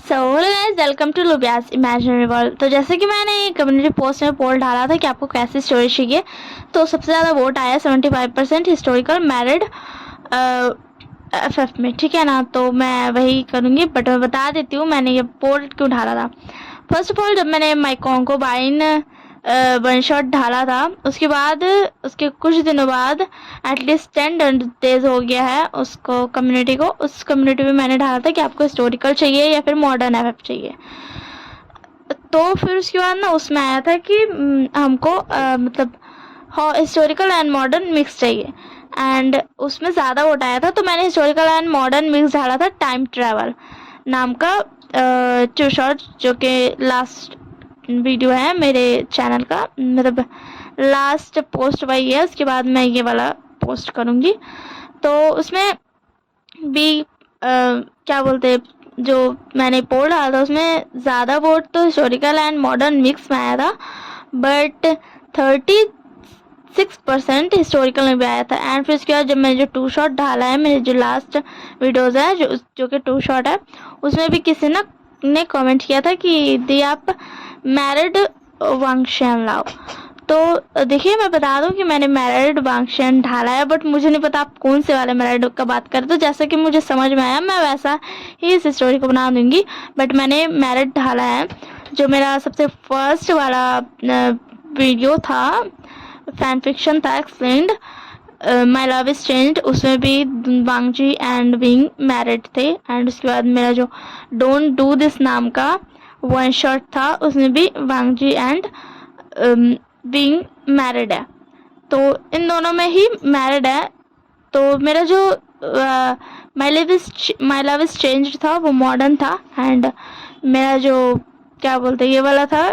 So hello guys, welcome to लुबियास imaginary world. तो जैसे कि मैंने कम्युनिटी पोस्ट में पोल डाला था कि आपको कैसी स्टोरी चाहिए, तो सबसे ज़्यादा वोट आया 75% हिस्टोरिकल मैरिड एफएफ में, ठीक है ना। तो मैं वही करूँगी, बट मैं बता देती हूँ मैंने ये पोल क्यों डाला था। फर्स्ट ऑफ ऑल, जब मैंने माई कॉन्कोबाइन वन शॉट डाला था, उसके बाद उसके कुछ दिनों बाद एटलीस्ट 10 डेज हो गया है उसको कम्युनिटी को। उस कम्युनिटी में मैंने डाला था कि आपको हिस्टोरिकल चाहिए या फिर मॉडर्न एफ चाहिए। तो फिर उसके बाद ना उसमें आया था कि हमको मतलब हिस्टोरिकल एंड मॉडर्न मिक्स चाहिए, एंड उसमें ज़्यादा वोट आया था। तो मैंने हिस्टोरिकल एंड मॉडर्न मिक्स डाला था टाइम ट्रैवल नाम का टू शॉट, जो कि लास्ट वीडियो है मेरे चैनल का, मतलब लास्ट पोस्ट वही है। उसके बाद मैं ये वाला पोस्ट करूँगी। तो उसमें भी क्या बोलते हैं, जो मैंने पोल डाला था उसमें ज़्यादा वोट तो हिस्टोरिकल एंड मॉडर्न मिक्स में आया था, बट 36% हिस्टोरिकल में भी आया था। एंड फिर उसके बाद जब मैंने जो टू शॉट डाला है, मेरे जो लास्ट वीडियोज़ है जो कि टू शॉट है, उसमें भी किसी ने कमेंट किया था कि दी आप मैरिड वांगशन लाओ। तो देखिए, मैं बता दूं कि मैंने मैरिड वांगशन ढाला है, बट मुझे नहीं पता आप कौन से वाले मैरिड का बात करते। तो जैसा कि मुझे समझ में आया मैं वैसा ही इस स्टोरी को बना दूंगी, बट मैंने मैरिड ढाला है। जो मेरा सबसे फर्स्ट वाला वीडियो था, फैन फिक्शन था explained, my love is changed, उसमें भी वांगजी एंड विंग मैरिड थे। एंड उसके बाद मेरा जो डोंट डू दिस नाम का वन शॉट था, उसमें भी वांगजी एंड विंग मैरिड है। तो इन दोनों में ही मैरिड है। तो मेरा जो माई लव इज चेंज्ड था वो मॉडर्न था, एंड मेरा जो क्या बोलते हैं ये वाला था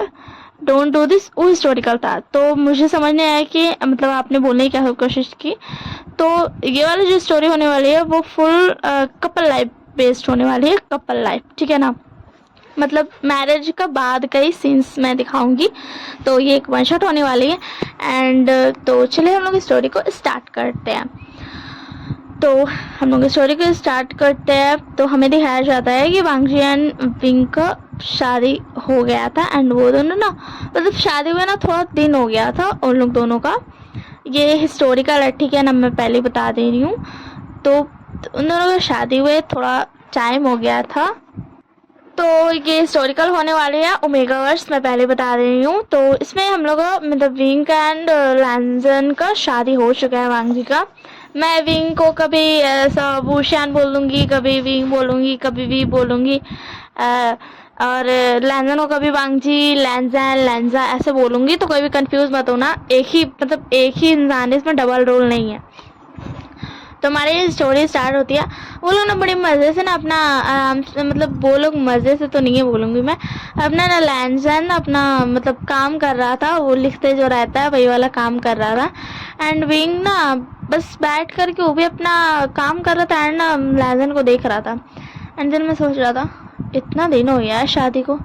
डोंट डू दिस, वो हिस्टोरिकल था। तो मुझे समझ नहीं आया कि मतलब आपने बोलने की क्या कोशिश की। तो ये वाली जो स्टोरी होने वाली है वो फुल कपल लाइफ बेस्ड होने वाली है, कपल लाइफ, ठीक है ना। मतलब मैरिज का बाद कई सीन्स मैं दिखाऊंगी। तो ये एक वन शॉट होने वाली है। एंड तो चलिए हम लोग स्टोरी को स्टार्ट करते हैं। तो हम लोग स्टोरी को स्टार्ट करते हैं तो हमें दिखाया जाता है कि वांगजी एंड विंग का शादी हो गया था। एंड वो दोनों ना, मतलब शादी हुए ना थोड़ा दिन हो गया था उन लोग दोनों का। ये हिस्टोरिकल है, ठीक है ना, मैं पहले बता दे रही हूँ। तो उन दोनों का शादी हुए थोड़ा टाइम हो गया था। तो ये हिस्टोरिकल होने वाली है ओमेगा वर्स, मैं पहले बता रही हूँ। तो इसमें हम लोग मतलब विंग एंड लैंजन का शादी हो चुका है वांगजी का। मैं विंग को कभी ऐसा वूशान बोलूँगी, कभी विंग बोलूँगी, कभी वी बोलूँगी, और लैंजन को कभी वांगजी, लैंजन, लैंजा ऐसे बोलूँगी। तो कोई भी कंफ्यूज मत होना, एक ही मतलब एक ही इंसान है, इसमें डबल रोल नहीं है। तो हमारी स्टोरी स्टार्ट होती है। वो लोग ना बड़े मज़े से ना अपना आराम से, मतलब वो लोग मज़े से तो नहीं है बोलूँगी मैं, अपना ना लैंडसन अपना मतलब काम कर रहा था, वो लिखते जो रहता है वही वाला काम कर रहा था। एंड विंग ना बस बैठ करके वो भी अपना काम कर रहा था, एंड ना लैंडसन को देख रहा था। एंड देन मैं सोच रहा था इतना दिन हो गया है शादी को,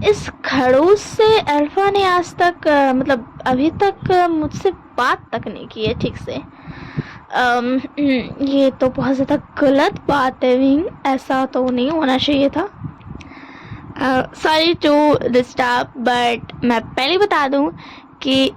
इस खड़ूस से अल्फा ने आज तक मतलब अभी तक मुझसे बात तक नहीं की है ठीक से। ये तो बहुत ज़्यादा गलत बात है विंग, ऐसा तो नहीं होना चाहिए था। सॉरी टू डिस्टर्ब, बट मैं पहले बता दूं कि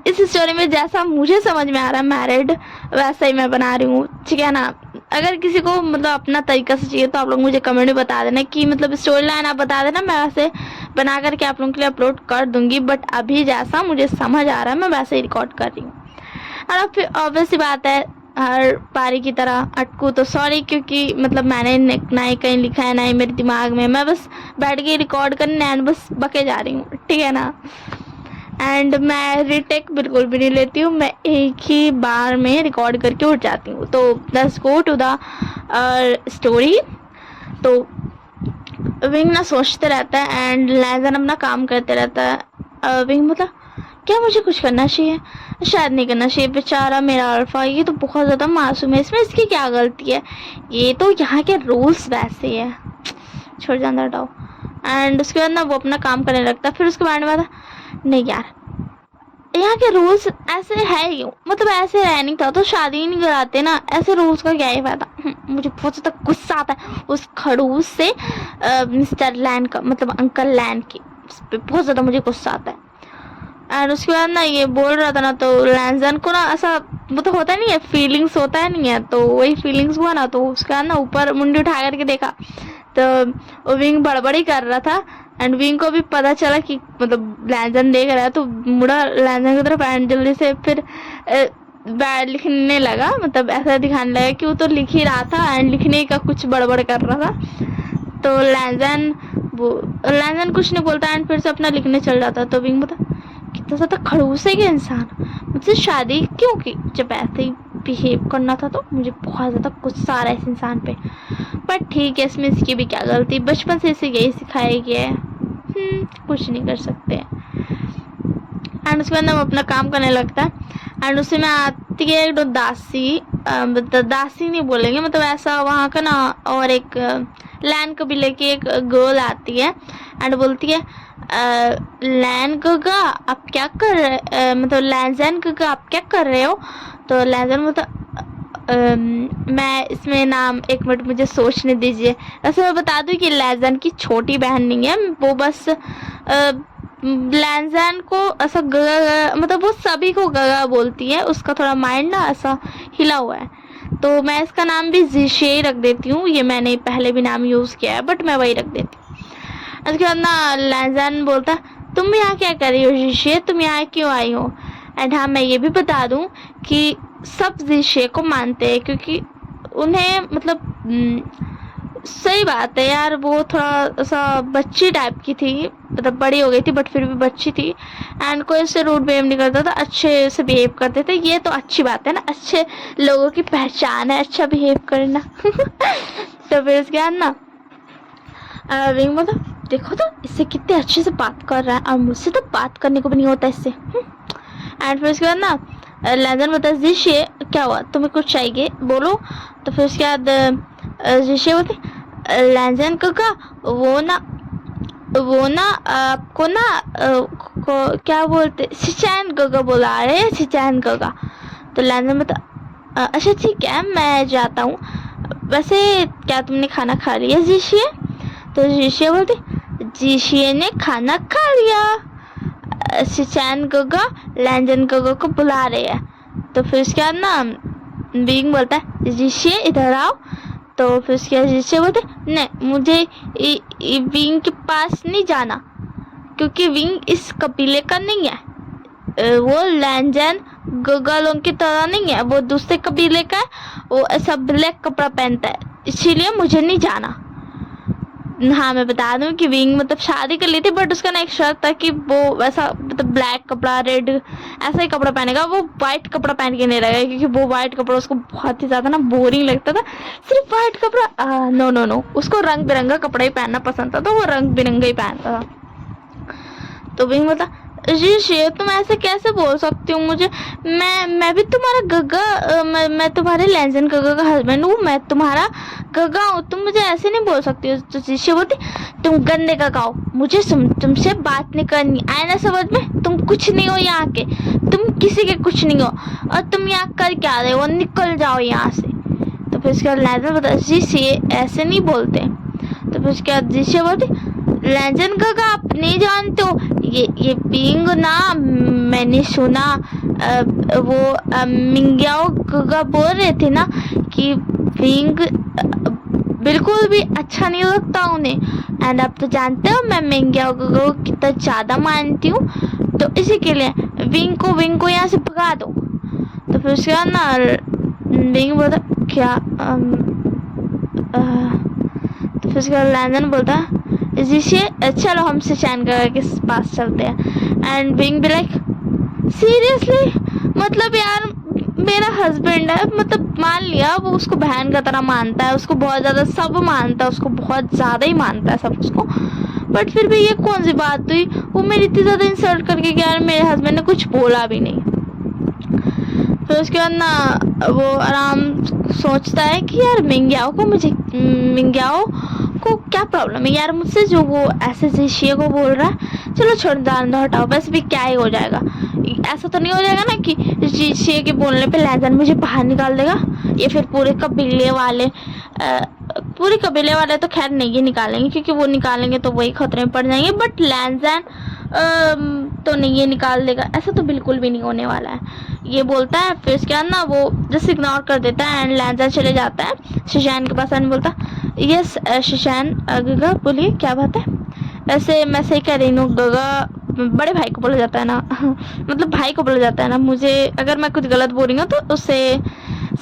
इस स्टोरी में जैसा मुझे समझ में आ रहा है मैरिड, वैसा ही मैं बना रही हूँ, ठीक है ना। अगर किसी को मतलब अपना तरीका से चाहिए तो आप लोग मुझे कमेंट में बता देना कि मतलब स्टोरी लाइन आप बता देना, मैं वैसे बना करके आप लोगों के लिए अपलोड कर दूँगी। बट अभी जैसा मुझे समझ आ रहा है मैं वैसे ही रिकॉर्ड कर रही हूँ। और फिर ऑब्वियस बात है, हर पारी की तरह अटकू तो सॉरी, क्योंकि मतलब मैंने ना ही कहीं लिखा है ना ही मेरे दिमाग में, मैं बस बैठ के रिकॉर्ड करने एंड बस बके जा रही हूँ, ठीक है ना। एंड मैं रिटेक बिल्कुल भी नहीं लेती हूँ, मैं एक ही बार में रिकॉर्ड करके उठ जाती हूँ। तो let's go to the story. तो विंग ना सोचते रहता है एंड लैंजन अपना काम करते रहता है। विंग मतलब क्या मुझे कुछ करना चाहिए, शायद नहीं करना चाहिए, बेचारा मेरा अल्फा, ये तो बहुत ज़्यादा मासूम है, इसमें इसकी क्या गलती है, ये तो यहाँ के रूल्स वैसे है, छोड़ जाना हटाओ। एंड उसके बाद ना वो अपना काम करने लगता है। फिर उसके बाद में नहीं यार, यहाँ के रूल्स ऐसे है ही, मतलब ऐसे रह नहीं था तो शादी ही नहीं कराते ना, ऐसे रूल्स का क्या ही फायदा। मुझे बहुत ज़्यादा गुस्सा आता है उस खड़ूस से, मिस्टर लैन का, मतलब अंकल लैन की, उस पर बहुत ज़्यादा मुझे गुस्सा आता है। एंड उसके बाद ना ये बोल रहा था ना, तो लैंजन को ना ऐसा मतलब होता नहीं है, फीलिंग्स होता है नहीं है, तो वही फीलिंग्स हुआ ना, तो उसके बाद ना ऊपर मुंडी उठा करके देखा तो विंग बड़बड़ी कर रहा था। एंड विंग को भी पता चला कि मतलब लैंजन देख रहा है, तो मुड़ा लैंजन की तरफ एंड जल्दी से फिर बैड लिखने लगा, मतलब ऐसा दिखाने लगा कि वो तो लिख ही रहा था एंड लिखने का कुछ बड़बड़ कर रहा था। तो लैंजन कुछ नहीं बोलता एंड फिर से अपना लिखने चल जाता। तो विंग बता कितना ज़्यादा खड़ूस है कि इंसान, मुझसे शादी क्यों की, जब ऐसे ही बिहेव करना था। तो मुझे बहुत ज़्यादा गुस्सा आ रहा है इस इंसान पे, पर ठीक है, इसमें इसकी भी क्या गलती, बचपन से इसे यही सिखाया गया है, कुछ नहीं कर सकते। एंड उसके बाद हम अपना काम करने लगता है। एंड उसी में आती है एक दासी, दासी नहीं बोलेंगे, मतलब ऐसा वहाँ का ना, और एक लैन कबीले की एक गर्ल आती है एंड बोलती है लैन गगा आप क्या कर रहे, मतलब लैंजन गगा आप क्या कर रहे हो। तो लैंजन बोलता मैं इसमें नाम, एक मिनट मुझे सोचने दीजिए। वैसे मैं बता दूं कि लैंजन की छोटी बहन नहीं है, वो बस लैंजन को ऐसा गगा, मतलब वो सभी को गगा बोलती है, उसका थोड़ा माइंड ना ऐसा हिला हुआ है। तो मैं इसका नाम भी जिशे रख देती हूँ, ये मैंने पहले भी नाम यूज़ किया है बट मैं वही रख देती हूँ। उसके बाद ना लैंजन बोलता तुम यहाँ क्या कर रही हो जिशे, तुम यहाँ क्यों आई हो। एंड हाँ मैं ये भी बता दूँ कि सब जिशे को मानते हैं, क्योंकि उन्हें मतलब सही बात है यार, वो थोड़ा सा बच्ची टाइप की थी, मतलब बड़ी हो गई थी बट फिर भी बच्ची थी। एंड कोई इससे रूड बिहेव नहीं करता था, अच्छे से बिहेव करते थे, ये तो अच्छी बात है ना, अच्छे लोगों की पहचान है अच्छा बिहेव करना। तो फिर उसके बाद ना विंग मतलब देखो तो इससे कितने अच्छे से बात कर रहा है, और मुझसे तो बात करने को भी नहीं होता इससे। एंड फिर उसके बाद ना लैंजन बता जिशे क्या हुआ, तुम्हें कुछ चाहिए बोलो। तो फिर उसके बाद जिशे बोलते लैंजन काका वो ना आपको ना को क्या बोलते, सिचैन काका बुला रहे हैं, सिचैन काका। तो लैंजन बता अच्छा ठीक है मैं जाता हूँ, वैसे क्या तुमने खाना खा लिया जिशे। तो जिशे बोलते जिशे ने खाना खा लिया, सिचैन काका लैंजन काका को बुला रहे हैं। तो फिर उसके बाद ना विंग बोलता है जिशे इधर आओ। तो फिर उसके बाद जिशे बोलते नहीं मुझे विंग के पास नहीं जाना, क्योंकि विंग इस कबीले का नहीं है, वो लैंजन काका लोग की तरह नहीं है, वो दूसरे कबीले का है, वो ऐसा ब्लैक कपड़ा पहनता है, इसीलिए मुझे नहीं जाना। हाँ मैं बता दूं कि विंग मतलब शादी कर ली थी बट उसका ना एक शर्त था कि वो वैसा मतलब ब्लैक कपड़ा रेड ऐसा ही कपड़ा पहनेगा, वो वाइट कपड़ा पहन के नहीं रहेगा, क्योंकि वो वाइट कपड़ा उसको बहुत ही ज़्यादा ना बोरिंग लगता था, सिर्फ वाइट कपड़ा नो उसको रंग बिरंगा कपड़ा ही पहनना पसंद था, तो वो रंग बिरंगा ही पहनता था। तो विंग बता जी शेर तुम ऐसे कैसे बोल सकती हो मुझे, मैं भी तुम्हारा गगा, मैं तुम्हारे लैंजन गगा का हस्बैंड हूँ, मैं तुम्हारा गगा हूँ, तुम मुझे ऐसे नहीं बोल सकती हो। तो जिशे बोलती तुम गंदे गगा हो, मुझे तुमसे बात नहीं करनी, आए ना समझ में, तुम कुछ नहीं हो यहाँ के, तुम किसी के कुछ नहीं हो, और तुम यहाँ कर क्या रहे हो, निकल जाओ यहाँ से। तो फिर उसके बाद लैंजन बोलता जिशे ऐसे नहीं बोलते। तो फिर उसके बाद जिशे बोलती लैंजन काका आप नहीं जानते हो, ये विंग ना मैंने सुना वो मिंग्याओ काका बोल रहे थे ना कि विंग बिल्कुल भी अच्छा नहीं लगता उन्हें, एंड आप तो जानते हो मैं मिंग्याओ काका को कितना ज़्यादा मानती हूँ, तो इसी के लिए विंग को यहाँ से भगा दो। तो फिर उसके बाद ना विंग बोलता क्या तो फिर उसके बाद लैंजन बोलता जिसे चलो हम सिचैन काका के पास चलते हैं। एंड विंग भी लाइक सीरियसली, मतलब यार मेरा हस्बैंड है, मतलब मान लिया वो उसको बहन का तरह मानता है, उसको बहुत ज़्यादा सब मानता है, उसको बहुत ज़्यादा ही मानता है सब उसको, बट फिर भी ये कौन सी बात हुई, वो मेरी इतनी ज़्यादा इंसल्ट करके गया, मेरे हस्बैंड ने कुछ बोला भी नहीं। फिर उसके बाद ना वो आराम सोचता है कि यार मिंग्याओ को क्या प्रॉब्लम है यार मुझसे, जो वो ऐसे जिशे को बोल रहा है, चलो छोड़ दो हटाओ, बस भी क्या ही हो जाएगा, ऐसा तो नहीं हो जाएगा ना कि जिशिया के बोलने पे लैजन मुझे बाहर निकाल देगा, या फिर पूरे कबीले वाले तो खैर नहीं निकालेंगे, क्योंकि वो निकालेंगे तो वही खतरे में पड़ जाएंगे, बट लैजन तो नहीं ये निकाल देगा, ऐसा तो बिल्कुल भी नहीं होने वाला है। ये बोलता है, फिर उसके बाद ना वो जस्ट इग्नोर कर देता है एंड लैजन चले जाता है शिशान के पास एंड बोलता यस शिशान गगा बोलिए क्या बात है। वैसे मैं सही कह रही हूँ गगा, बड़े भाई को बोला जाता है ना मतलब भाई को बोला जाता है ना, मुझे अगर मैं कुछ गलत बोल रही हूँ तो उससे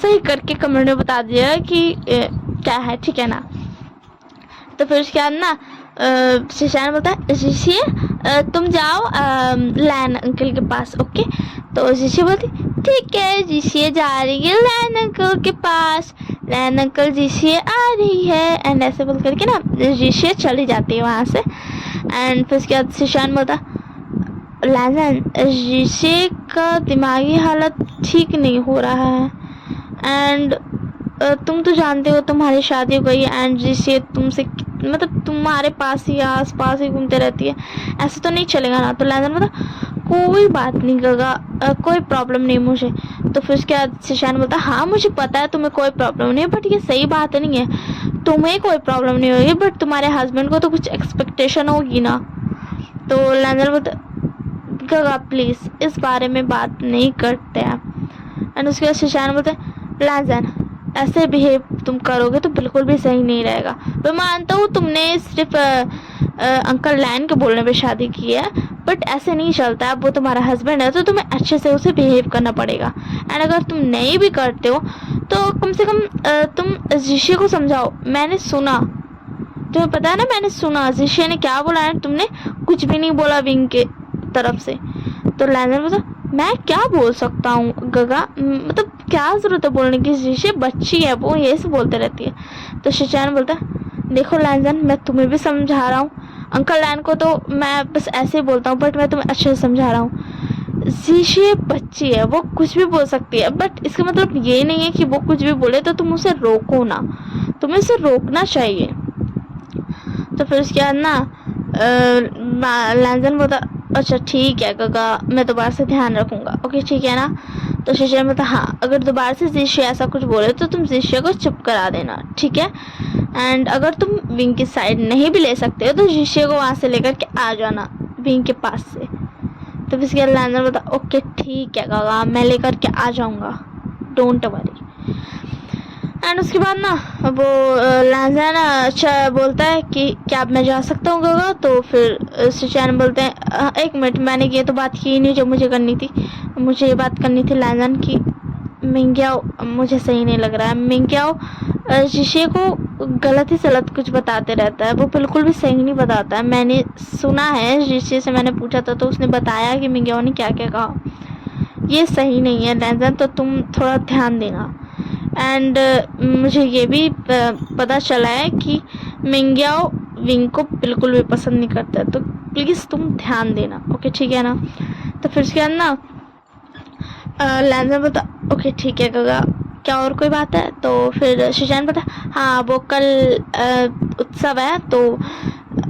सही करके कमेंट में बता दिया कि क्या है, ठीक है ना। तो फिर उसके बाद ना शिशान बोलता है ऋषि तुम जाओ लैन अंकल के पास, ओके। तो ऋषि बोलती ठीक है, ऋषि जा रही है लैन अंकल के पास, लैन अंकल ऋषि आ रही है एंड ऐसे बोल करके ना ऋषि चली जाती है वहाँ से। एंड फिर उसके बाद शिशान बोलता लैजन ऋषि का दिमागी हालत ठीक नहीं हो रहा है एंड तुम तो जानते हो तुम्हारी शादी हो गई एंड ऋषि तुमसे मतलब तुम्हारे पास ही आस पास ही घूमते रहती है, ऐसे तो नहीं चलेगा ना। तो लैजन बोलता कोई बात नहीं गगा, कोई प्रॉब्लम नहीं मुझे। तो फिर उसके बाद शिशान बोलता हाँ मुझे पता है तुम्हें कोई प्रॉब्लम नहीं है, बट ये सही बात नहीं है, तुम्हें कोई प्रॉब्लम नहीं होगी बट तुम्हारे हस्बैंड को तो कुछ एक्सपेक्टेशन होगी ना। तो लैजन बोलता गगा प्लीज इस बारे में बात नहीं करते आप। एंड उसके बाद शिशान बोलते लैजन ऐसे बिहेव तुम करोगे तो बिल्कुल भी सही नहीं रहेगा। मैं मानता हूँ तुमने सिर्फ अंकल लैन के बोलने पे शादी की है, बट ऐसे नहीं चलता है, अब वो तुम्हारा हस्बैंड है तो तुम्हें अच्छे से उसे बिहेव करना पड़ेगा। एंड अगर तुम नहीं भी करते हो तो कम से कम तुम ऋषि को समझाओ। मैंने सुना, तुम्हें पता है ना मैंने सुना ऋषि ने क्या बोला है, तुमने कुछ भी नहीं बोला विंग के तरफ से। तो लैजन बोला मैं क्या बोल सकता हूँ गगा, मतलब क्या जरूरत है बोलने की, ऋषि बच्ची है वो ये सब बोलते रहती है। तो शिशान बोलता देखो लैजन मैं तुम्हें भी समझा रहा हूँ, अंकल लैन को तो मैं बस ऐसे ही बोलता हूँ बट मैं तुम्हें अच्छे से समझा रहा हूँ। ऋषि बच्ची है वो कुछ भी बोल सकती है, बट इसका मतलब ये नहीं है कि वो कुछ भी बोले तो तुम उसे रोको ना, तुम्हें उसे रोकना चाहिए। तो फिर उसके बाद ना लैजन बोलता अच्छा ठीक है गगा मैं दोबारा से ध्यान रखूंगा, ओके ठीक है ना। तो शिशिया बोलता हाँ अगर दोबारा से ऋषि ऐसा कुछ बोले तो तुम ऋषि को चुप करा देना, ठीक है। एंड अगर तुम विंग की साइड नहीं भी ले सकते हो तो ऋषि को वहाँ से लेकर के आ जाना विंग के पास से। तो फिर उसके बाद लैजन बोलता ओके ठीक है गगा मैं लेकर के आ जाऊँगा, डोंट वरी। एंड उसके बाद ना वो लैजन अच्छा बोलता है कि क्या अब मैं जा सकता हूँ गगा। तो फिर शिशान बोलते हैं एक मिनट मैंने ये तो बात की नहीं जो मुझे करनी थी, मुझे ये बात करनी थी लैजन की मिंग्याओ मुझे सही नहीं लग रहा है, मिंग्याओ ऋषि को गलत ही सलत कुछ बताते रहता है, वो बिल्कुल भी सही नहीं बताता है। मैंने सुना है ऋषि से मैंने पूछा था तो उसने बताया कि मिंग्याओ ने क्या क्या कहा, ये सही नहीं है लैजन तो तुम थोड़ा ध्यान देना। एंड मुझे ये भी पता चला है कि मिंग्याओ विंग को बिल्कुल भी पसंद नहीं करता है, तो प्लीज़ तुम ध्यान देना, ओके ठीक है ना। तो फिर उसके बाद ना लैजन बता ओके ठीक है गगा क्या और कोई बात है। तो फिर शिशान बता हाँ वो कल उत्सव है तो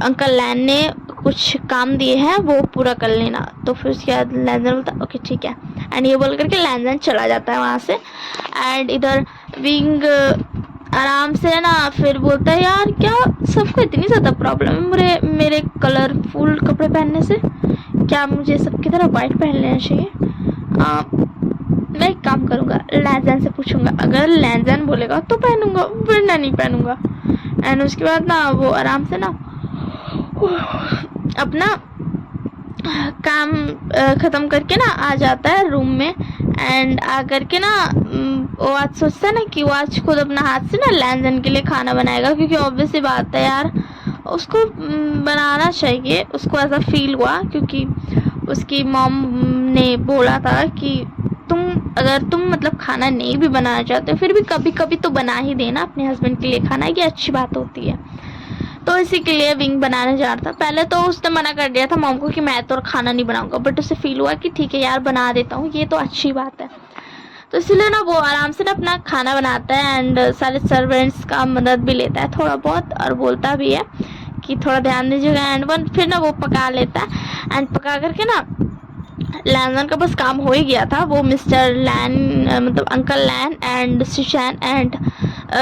अंकल लैन ने कुछ काम दिए हैं वो पूरा कर लेना। तो फिर उसके बाद लैजन बोलता ओके ठीक है एंड ये बोल करके लैजन चला जाता है वहाँ से। एंड इधर विंग आराम से ना फिर बोलता है यार क्या सबको इतनी ज़्यादा प्रॉब्लम है मेरे कलरफुल कपड़े पहनने से, क्या मुझे सबकी तरह वाइट पहन लेना चाहिए। मैं एक काम करूँगा लैजन से पूछूंगा, अगर लैजन बोलेगा तो पहनूंगा वरना नहीं पहनूंगा। एंड उसके बाद ना वो आराम से ना अपना काम ख़त्म करके ना आ जाता है रूम में। एंड आ करके ना वो आज सोचता है ना कि वो आज खुद अपना हाथ से ना लैजन के लिए खाना बनाएगा, क्योंकि ऑब्वियस सी बात है यार उसको बनाना चाहिए, उसको ऐसा फील हुआ क्योंकि उसकी मॉम ने बोला था कि अगर तुम मतलब खाना नहीं भी बनाना चाहते फिर भी कभी कभी तो बना ही देना अपने हस्बैंड के लिए खाना, ये अच्छी बात होती है। तो इसी के लिए विंग बनाने जा रहा था। पहले तो उसने मना कर दिया था मॉम को कि मैं तो खाना नहीं बनाऊंगा, बट उसे फील हुआ कि ठीक है यार बना देता हूँ, ये तो अच्छी बात है। तो इसलिए ना वो आराम से ना अपना खाना बनाता है एंड सारे सर्वेंट्स का मदद भी लेता है थोड़ा बहुत, और बोलता भी है कि थोड़ा ध्यान दीजिएगा। एंड फिर ना वो पका लेता है एंड पका करके ना लैनजन का बस काम हो ही गया था। वो मिस्टर लैन मतलब अंकल लैन एंड शिशान एंड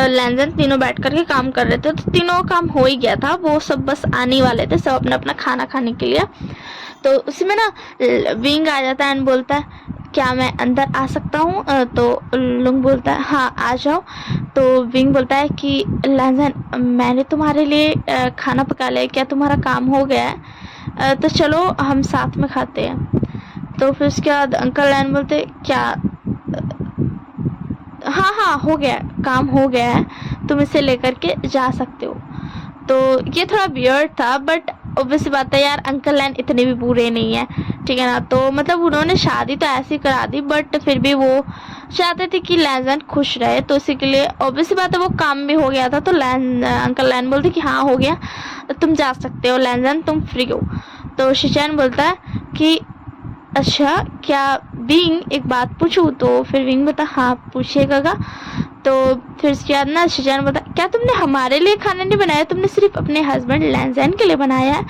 लैनजन तीनों बैठ करके काम कर रहे थे, तो तीनों काम हो ही गया था। वो सब बस आने ही वाले थे, सब अपना अपना खाना खाने के लिए। तो उसी में ना विंग आ जाता है एंड बोलता है क्या मैं अंदर आ सकता हूँ? तो लुंग बोलता है हाँ आ जाओ। तो विंग बोलता है कि लैनजन मैंने तुम्हारे लिए खाना पका लिया, क्या तुम्हारा काम हो गया है? तो चलो हम साथ में खाते हैं। तो फिर उसके बाद अंकल लैन बोलते क्या हाँ हाँ हो गया, काम हो गया है, तुम इसे लेकर के जा सकते हो। तो ये थोड़ा वियर्ड था, बट ऑब्वियस बात है यार, अंकल लैन इतने भी बुरे नहीं है, ठीक है ना। तो मतलब उन्होंने शादी तो ऐसी करा दी, बट फिर भी वो चाहते थे कि लैनजन खुश रहे, तो इसी के लिए ऑब्वियस बात है वो काम भी हो गया था। तो अंकल लैन बोलते कि हाँ हो गया, तुम जा सकते हो लैनजन, तुम फ्री हो। तो शिचैन बोलता है कि अच्छा क्या विंग एक बात पूछूं? तो फिर विंग बोलता हाँ पूछिएगा। तो फिर उसके बाद ना शिजान बोलता क्या तुमने हमारे लिए खाना नहीं बनाया, तुमने सिर्फ अपने हस्बैंड लैनजैन के लिए बनाया है?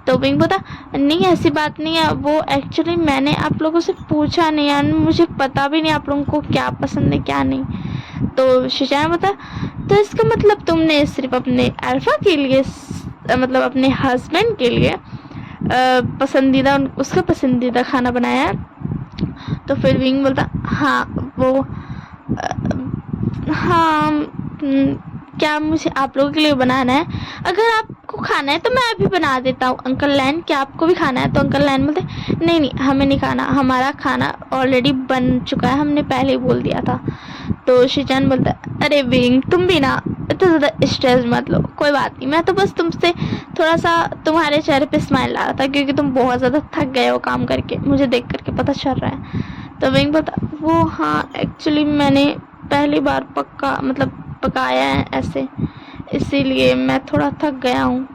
तो विंग बोलता नहीं ऐसी बात नहीं है, वो एक्चुअली मैंने आप लोगों से पूछा नहीं है, मुझे पता भी नहीं आप लोगों को क्या पसंद है क्या नहीं। तो शिजान बोलता तो इसका मतलब तुमने सिर्फ अपने अल्फा के लिए मतलब अपने हस्बैंड के लिए पसंदीदा उसका पसंदीदा खाना बनाया है? तो फिर विंग बोलता हाँ वो हाँ क्या मुझे आप लोगों के लिए बनाना है? अगर आपको खाना है तो मैं अभी बना देता हूँ। अंकल लैन क्या आपको भी खाना है? तो अंकल लैन बोलते नहीं नहीं हमें नहीं खाना, हमारा खाना ऑलरेडी बन चुका है, हमने पहले ही बोल दिया था। तो शिजान बोलता अरे विंग तुम भी ना इतना ज़्यादा स्ट्रेस मत लो, कोई बात नहीं, मैं तो बस तुमसे थोड़ा सा तुम्हारे चेहरे पे स्माइल ला रहा था क्योंकि तुम बहुत ज़्यादा थक गए हो काम करके, मुझे देख करके पता चल रहा है। तो विंग बोलता वो हाँ एक्चुअली मैंने पहली बार पकाया है ऐसे, इसीलिए मैं थोड़ा थक गया हूँ,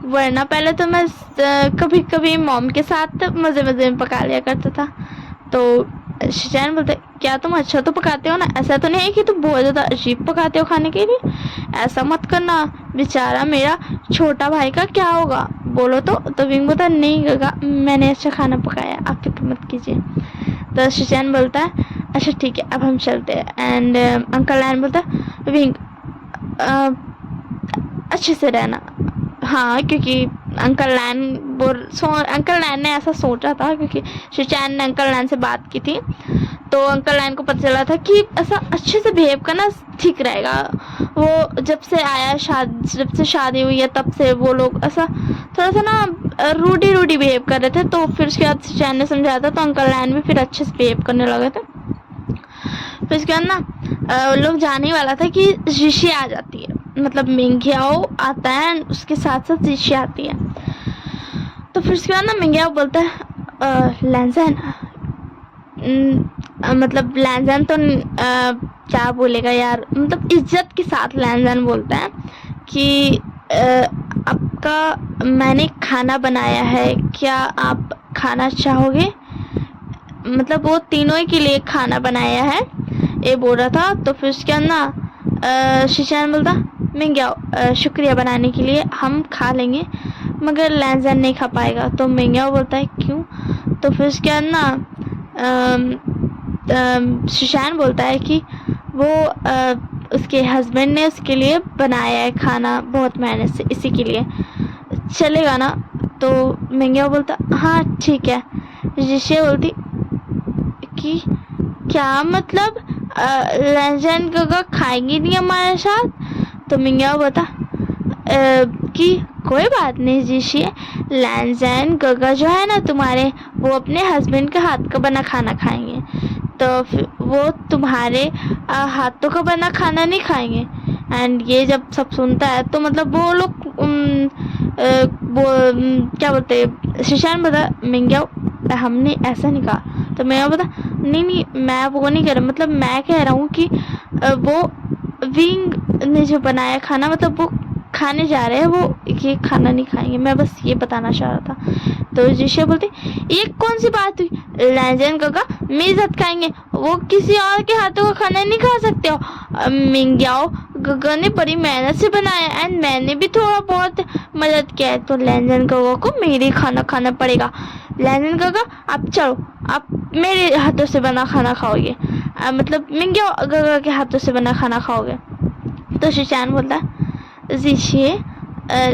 वरना पहले तो मैं कभी कभी मॉम के साथ मज़े मज़े में पका लिया करता था। तो शिजान बोलते क्या तुम अच्छा तो पकाते हो ना, ऐसा तो नहीं है कि तुम बहुत ज़्यादा अजीब पकाते हो खाने के लिए, ऐसा मत करना, बेचारा मेरा छोटा भाई का क्या होगा बोलो। तो विंग बोलता नहीं गगा मैंने अच्छा खाना पकाया, आप फिक्र मत कीजिए। तो शिजान बोलता है अच्छा ठीक है अब हम चलते हैं। एंड अंकल लैन बोलता विंग अच्छे से रहना, हाँ क्योंकि अंकल लैन ने ऐसा सोचा था क्योंकि शिचैन ने अंकल लैन से बात की थी, तो अंकल लैन को पता चला था कि ऐसा अच्छे से बिहेव करना ठीक रहेगा। वो जब से शादी हुई है तब से वो लोग ऐसा थोड़ा सा ना रूडी बिहेव कर रहे थे। तो फिर उसके बाद शिचैन ने समझाया था, तो अंकल लैन भी फिर अच्छे से बिहेव करने लगे थे। फिर उसके बाद ना लोग जाने वाला था कि ऋषि आ जाती है, मतलब मिंग्याओ आता है उसके साथ साथ ऋषि आती है। तो फिर उसके बाद ना मिंग्याओ बोलता है लैनजैन मतलब लैनजैन तो क्या बोलेगा यार, मतलब इज्जत के साथ लैनजैन बोलता है कि आपका मैंने खाना बनाया है, क्या आप खाना चाहोगे? मतलब वो तीनों ही के लिए खाना बनाया है ये बोल रहा था। तो फिर उसके बाद ना शिचैन बोलता मिंग्याओ शुक्रिया बनाने के लिए, हम खा लेंगे मगर लैनजैन नहीं खा पाएगा। तो मिंग्याओ बोलता है क्यों? तो फिर उसके बाद ना शिचैन बोलता है कि वो उसके हस्बैंड ने उसके लिए बनाया है खाना बहुत मेहनत से, इसी के लिए चलेगा ना? तो मिंग्याओ बोलता हाँ ठीक है। ऋषि बोलती कि क्या मतलब लैनजैन गगा खाएंगी नहीं हमारे साथ? तो मिंग्याओ बता कि कोई बात नहीं ऋषि, लैनजैन गगा जो है ना तुम्हारे, वो अपने हस्बैंड के हाथ का बना खाना खाएंगे, तो वो तुम्हारे हाथों का बना खाना नहीं खाएंगे। एंड ये जब सब सुनता है तो मतलब वो लोग क्या बोलते हैं, शिशान बता मिंग्याओ हमने ऐसा नहीं कहा। तो मैं बता नहीं मैं वो नहीं कह रहा, मतलब मैं कह रहा हूँ कि वो विंग ने जो बनाया खाना, मतलब वो खाने जा रहे हैं, वो ये खाना नहीं खाएंगे, मैं बस ये बताना चाह रहा था। तो जिशा बोलते ये कौन सी बात हुई, लैनजैन गगा मेरे साथ खाएंगे, वो किसी और के हाथों का खाना नहीं खा सकते हो। मिंग्याओ गगा ने बड़ी मेहनत से बनाया एंड मैंने भी थोड़ा बहुत मदद किया है, तो लैनजैन गगा को मेरे खाना खाना पड़ेगा। लैनजैन गगा आप चलो आप मेरे हाथों से बना खाना खाओगे, मतलब मिंग्यो गगा के हाथों से बना खाना खाओगे। तो शिचान बोलता है जीशिए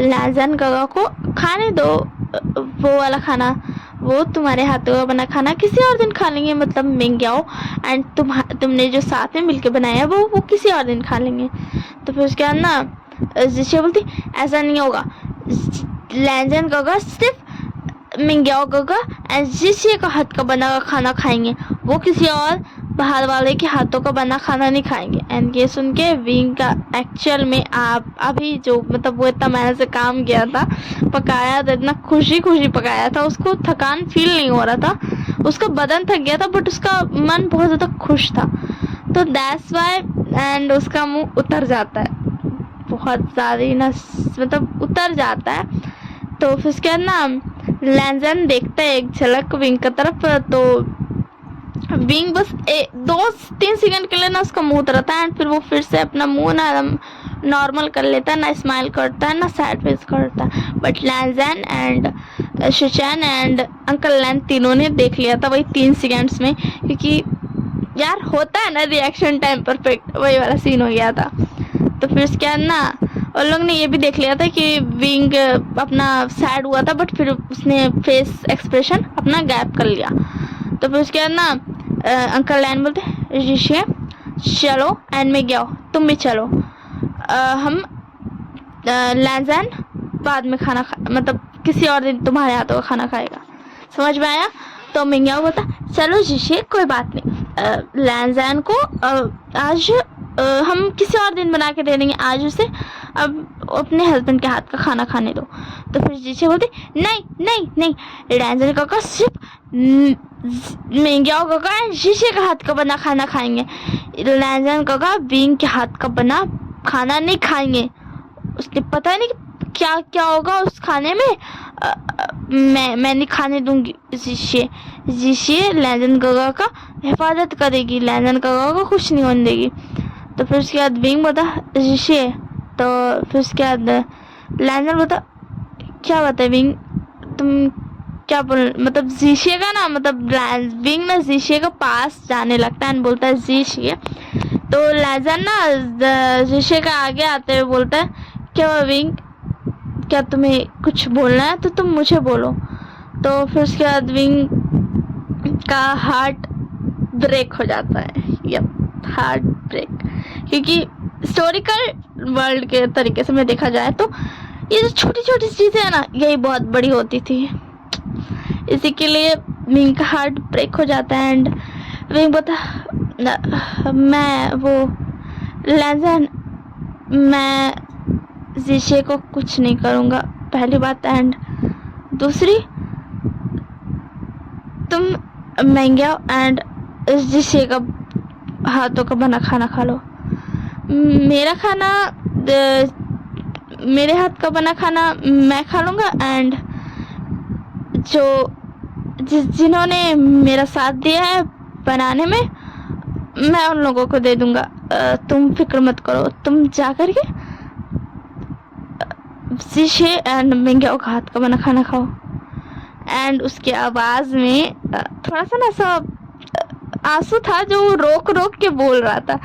लाजन गगा को खाने दो वो वाला खाना, वो तुम्हारे हाथों का बना खाना किसी और दिन खा लेंगे, मतलब मिंग्याओ एंड तुमने जो साथ में मिलके बनाया वो किसी और दिन खा लेंगे। तो फिर उसके बाद ना जीशिए बोलती ऐसा नहीं होगा, लाजन गगा सिर्फ मिंग्याओ गगा एंड जीशिए का हाथ का बना खाना खाएंगे, वो किसी और बाहर वाले के हाथों का बना खाना नहीं खाएंगे। एंड ये सुन के विंग का एक्चुअल में आप अभी जो मतलब वो इतना मेहनत से काम किया था, पकाया था, इतना खुशी खुशी पकाया था, उसको थकान फील नहीं हो रहा था, उसका बदन थक गया था बट उसका मन बहुत ज़्यादा खुश था। तो दैट्स वाई एंड उसका मुंह उतर जाता है, बहुत ज़्यादा ना मतलब उतर जाता है। तो फिर उसके बाद ना लैंजन देखता है एक झलक विंग की तरफ, तो विंग बस 2-3 सेकंड के लिए ना उसका मुंह उतरता है एंड फिर वो फिर से अपना मुंह ना नॉर्मल कर लेता है, ना स्माइल करता है ना सैड फेस करता है। बट लैंजन एंड शिचैन एंड अंकल लैन तीनों ने देख लिया था वही 3 सेकंड्स में, क्योंकि यार होता है ना रिएक्शन टाइम परफेक्ट, वही वाला सीन हो गया था। तो फिर उसके बाद ना उन लोग ने ये भी देख लिया था कि विंग अपना सैड हुआ था बट फिर उसने फेस एक्सप्रेशन अपना गैप कर लिया। तो फिर उसके बाद ना अंकल लैन बोलते ऋषि चलो एंड में गया तुम भी चलो, हम लैंजन बाद में खाना मतलब किसी और दिन तुम्हारे हाथों का खाना खाएगा, समझ में आया? तो मिंग्याओ बोलता चलो ऋषि कोई बात नहीं, लैंजन को आज हम किसी और दिन बना के दे देंगे, आज उसे अब अपने हस्बैंड के हाथ का खाना खाने दो। तो फिर जीशे बोलते नहीं नहीं नहीं, लैंजन काका सिर्फ मिंग्याओ काका शीशे का हाथ का बना खाना खाएंगे, लैंजन काका विंग के हाथ का बना खाना नहीं खाएंगे। उसने पता नहीं क्या क्या होगा उस खाने में, मैं नहीं खाने दूंगी। जीशे लैंजन काका का हिफाजत करेगी, लैंजन काका को कुछ नहीं होने देगी। तो फिर उसके बाद विंग बता जीशे, तो फिर उसके बाद लैंजन बता क्या बता विंग तुम क्या बोल, मतलब जीशे का ना मतलब विंग ना जीशे का पास जाने लगता है बोलता है जीशे। तो लैंजन ना जीशे का आगे आते हुए बोलता है क्या विंग क्या तुम्हें कुछ बोलना है तो तुम मुझे बोलो। तो फिर उसके बाद विंग का हार्ट ब्रेक हो जाता है, यप हार्ट ब्रेक, क्योंकि हिस्टोरिकल वर्ल्ड के तरीके से मैं देखा जाए तो ये जो छोटी छोटी चीज़ें है ना यही बहुत बड़ी होती थी, इसी के लिए विंग का हार्ट ब्रेक हो जाता है। एंड विंग बता मैं वो लैंजन मैं जीशे को कुछ नहीं करूँगा पहली बात, एंड दूसरी तुम मैंग्याओ एंड जीशे का हाथों का बना खाना खा लो, मेरा खाना मेरे हाथ का बना खाना मैं खा लूँगा एंड जो जिन्होंने मेरा साथ दिया है बनाने में मैं उन लोगों को दे दूँगा, तुम फिक्र मत करो, तुम जा कर के जीशे एंड मिंग्याओ का हाथ का बना खाना खाओ। एंड उसकी आवाज़ में थोड़ा सा ना ऐसा आंसू था जो रोक रोक के बोल रहा था।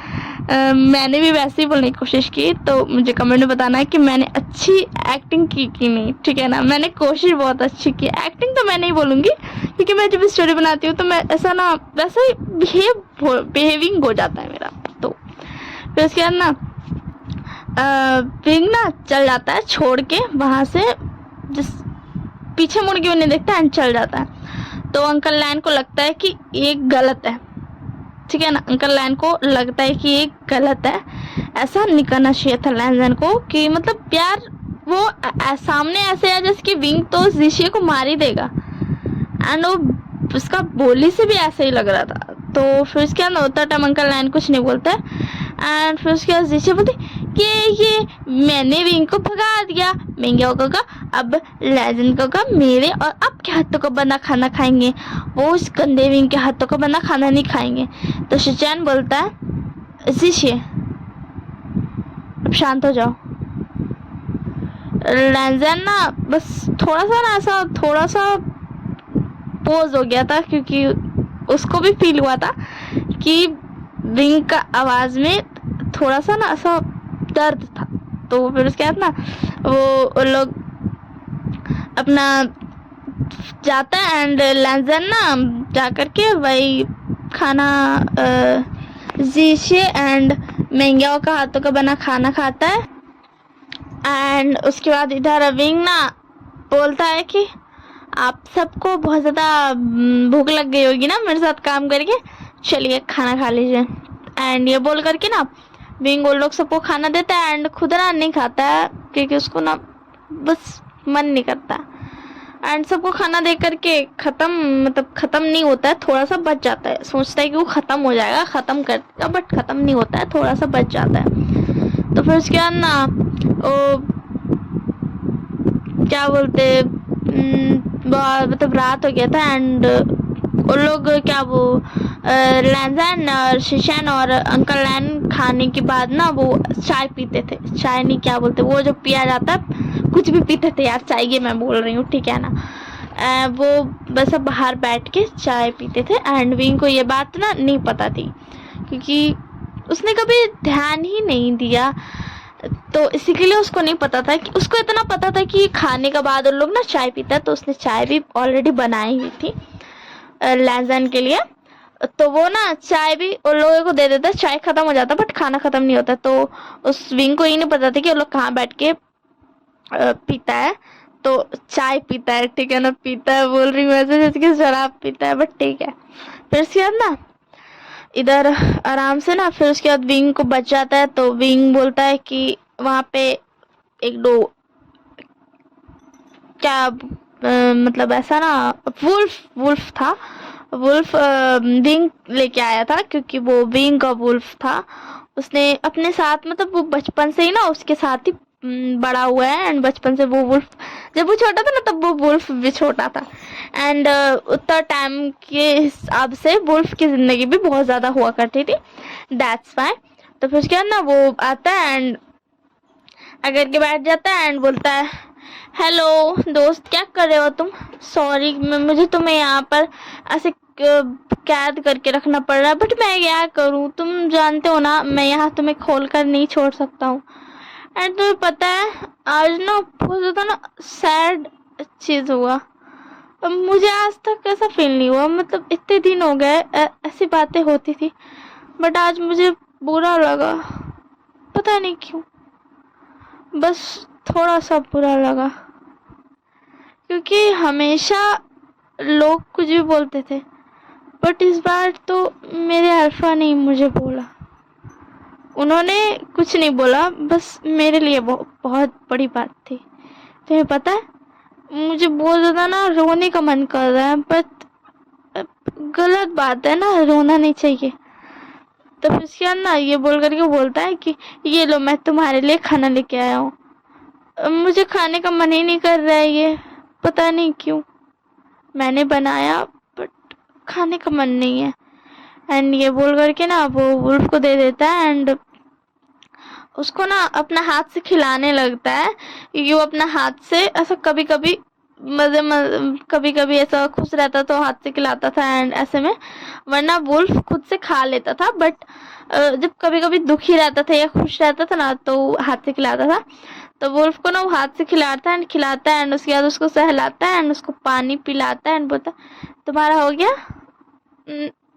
मैंने भी वैसे ही बोलने की कोशिश की, तो मुझे कमेंट में बताना है कि मैंने अच्छी एक्टिंग की कि नहीं, ठीक है ना? मैंने कोशिश बहुत अच्छी की, एक्टिंग तो मैं नहीं बोलूँगी क्योंकि मैं जब स्टोरी बनाती हूँ तो मैं ऐसा ना वैसा ही बिहेविंग हो जाता है मेरा। तो फिर उसके बाद ना विंग ना चल जाता है छोड़ के वहाँ से, जिस पीछे मुड़ के उन्हें देखता है एंड चल जाता है। तो अंकल लैन को लगता है कि ये गलत है, ठीक है ना? अंकल लैन को लगता है कि ये गलत है, ऐसा नहीं करना चाहिए था लैन को, कि मतलब यार वो सामने ऐसे है जैसे कि विंग तो जीशे को मार ही देगा, एंड वो उसका बोली से भी ऐसा ही लग रहा था। तो फिर उसके बाद होता टाइम अंकल लैन कुछ नहीं बोलता है एंड फिर उसके बाद जीशे बोलते कि ये मैंने विंग को भगा दिया, मिंग्याओ काका अब लेजेंड काका मेरे और आपके हाथों का बना खाना खाएंगे, वो उस गंदे विंग के हाथों का बना खाना नहीं खाएंगे। तो शिचैन बोलता है जीशे अब शांत हो जाओ। लेजेंड ना बस थोड़ा सा ना ऐसा थोड़ा सा पोज हो गया था क्योंकि उसको भी फील हुआ था कि विंग का आवाज में थोड़ा सा ना ऐसा दर्द था। तो फिर उसके बाद ना वो लोग अपना जाता है एंड लैंजन ना जा करके वही खाना जीशे एंड मेंग्याओ का हाथों का बना खाना खाता है। एंड उसके बाद इधर विंग ना बोलता है कि आप सबको बहुत ज़्यादा भूख लग गई होगी ना मेरे साथ काम करके, चलिए खाना खा लीजिए। एंड ये बोल करके ना विंग उन लोग सबको खाना देता है एंड खुद ना नहीं खाता है क्योंकि उसको ना बस मन नहीं करता। एंड सबको खाना दे करके ख़त्म, मतलब ख़त्म नहीं होता है, थोड़ा सा बच जाता है। सोचता है कि वो ख़त्म हो जाएगा, ख़त्म कर देगा, बट ख़त्म नहीं होता है, थोड़ा सा बच जाता है। तो फिर उसके बाद ना वो क्या बोलते मतलब रात हो गया था एंड उन लोग क्या वो लैंजन और शीशन और अंकल लैन खाने के बाद ना वो चाय पीते थे। चाय नहीं, क्या बोलते वो जो पिया जाता है, कुछ भी पीते थे यार, चाय ये मैं बोल रही हूँ, ठीक है ना। वो बस अब बाहर बैठ के चाय पीते थे एंड विंग को ये बात ना नहीं पता थी क्योंकि उसने कभी ध्यान ही नहीं दिया। तो इसी के लिए उसको नहीं पता था कि, उसको इतना पता था कि खाने के बाद उन लोग ना चाय पीता है, तो उसने चाय भी ऑलरेडी बनाई हुई थी लैंजन के लिए। तो वो ना चाय भी उन लोगों को दे देता, चाय खत्म हो जाता बट खाना खत्म नहीं होता। तो उस विंग को ये नहीं पता था कि वो लोग कहाँ बैठ के पीता है। तो चाय पीता है, ठीक है ना, पीता है बोल रही हूँ ऐसे जैसे कि शराब पीता है, बट ठीक है। फिर उसके बाद ना इधर आराम से ना, फिर उसके बाद विंग को बच जाता है। तो विंग बोलता है कि वहाँ पे एक दो क्या मतलब ऐसा ना वुल्फ था। वुल्फ विंग लेके आया था क्योंकि वो विंग का वुल्फ था। उसने अपने साथ, मतलब वो बचपन से ही ना उसके साथ ही बड़ा हुआ है एंड बचपन से वो वुल्फ, जब वो छोटा था ना तब वो वुल्फ भी छोटा था। एंड उतना टाइम के हिसाब से वुल्फ की जिंदगी भी बहुत ज़्यादा हुआ करती थी, दैट्स वाई। तो फिर उसके बाद ना वो आता है एंड आकर के बैठ जाता है एंड बोलता है, हेलो दोस्त, क्या कर रहे हो तुम? सॉरी मुझे तुम्हें यहाँ पर ऐसे कैद करके रखना पड़ रहा है, बट मैं क्या करूँ, तुम जानते हो ना मैं यहाँ तुम्हें खोल कर नहीं छोड़ सकता हूँ। एंड तुम्हें पता है आज ना बहुत ज़्यादा ना सैड चीज़ हुआ। मुझे आज तक ऐसा फील नहीं हुआ, मतलब इतने दिन हो गए ऐसी बातें होती थी, बट आज मुझे बुरा लगा, पता नहीं क्यों, बस थोड़ा सा बुरा लगा। क्योंकि हमेशा लोग कुछ भी बोलते थे बट इस बार तो मेरे अल्फा ने मुझे बोला, उन्होंने कुछ नहीं बोला, बस मेरे लिए बहुत बड़ी बात थी। तुम्हें पता है मुझे बहुत ज़्यादा ना रोने का मन कर रहा है, बट गलत बात है ना, रोना नहीं चाहिए। तो फिर उसके बाद ना ये बोल करके बोलता है कि ये लो मैं तुम्हारे लिए खाना लेके आया हूँ। मुझे खाने का मन ही नहीं कर रहा है, ये पता नहीं क्यों, मैंने बनाया बट खाने का मन नहीं है। एंड ये बोल करके ना वो वुल्फ को दे देता है एंड उसको ना अपना हाथ से खिलाने लगता है क्योंकि वो अपना हाथ से ऐसा कभी कभी कभी कभी ऐसा खुश रहता तो हाथ से खिलाता था एंड ऐसे में, वरना वुल्फ खुद से खा लेता था। बट जब कभी कभी दुखी रहता था या खुश रहता था ना तो हाथ से खिलाता था। तो वुल्फ को ना वो हाथ से खिलाता है एंड उसके बाद उसको सहलाता है एंड उसको पानी पिलाता है एंड बोलता तुम्हारा हो गया।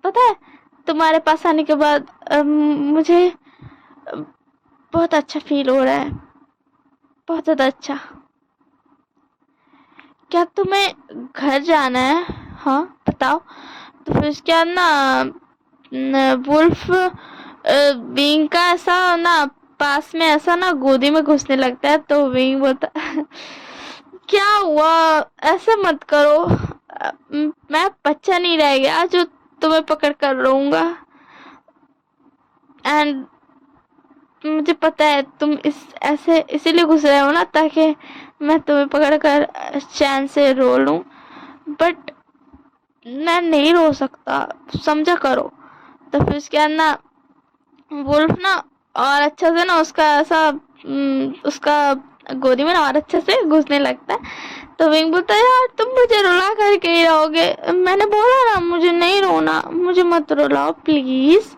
पता है तुम्हारे पास आने के बाद मुझे बहुत अच्छा फील हो रहा है, बहुत ज़्यादा अच्छा। क्या तुम्हें घर जाना है? हाँ बताओ। तो फिर उसके बाद ना वुल्फ विंग का ऐसा ना पास में ऐसा ना गोदी में घुसने लगता है। तो विंग बोलता क्या हुआ, ऐसे मत करो, मैं बच्चा नहीं रह गया जो तुम्हें पकड़ कर रोऊंगा। एंड मुझे पता है तुम ऐसे इसीलिए घुस रहे हो ना ताकि मैं तुम्हें पकड़ कर चैन से रो लूं, बट मैं नहीं रो सकता, समझा करो। तो फिर उसके बाद ना वुल्फ ना और अच्छा से ना उसका ऐसा उसका गोदी में और अच्छे से घुसने लगता है। तो विंग बोलता है यार तुम मुझे रुला करके ही रहोगे, मैंने बोला ना मुझे नहीं रोना, मुझे मत रुलाओ प्लीज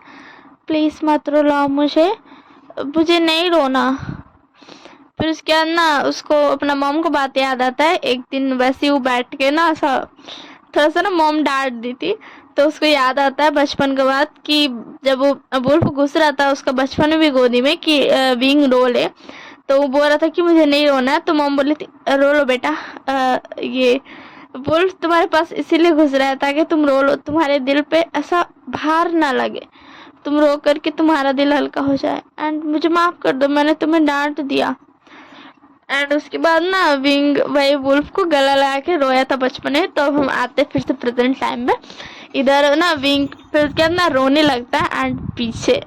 प्लीज मत रुलाओ, मुझे नहीं रोना। फिर उसके बाद ना उसको अपना मॉम को बात याद आता है। एक दिन वैसे ही वो बैठ के ना ऐसा थोड़ा सा ना मॉम डांट दी थी, तो उसको याद आता है बचपन के बाद कि जब वो वुल्फ घुस रहा था उसका बचपन में भी गोदी में कि विंग रो ले, तो वो बोल रहा था कि मुझे नहीं रोना है, तो मॉम बोली थी रो लो बेटा, ये वुल्फ तुम्हारे पास इसीलिए घुस रहा है ताकि तुम रो लो, तुम्हारे दिल पे ऐसा भार ना लगे, तुम रो करके तुम्हारा दिल हल्का हो जाए, एंड मुझे माफ कर दो मैंने तुम्हें डांट दिया। एंड उसके बाद ना विंग वही वुल्फ को गला लगा के रोया था बचपन में। तो अब हम आते फिर से प्रेजेंट टाइम में। इधर ना विंग फिर उसके बाद ना रोने लगता है एंड पीछे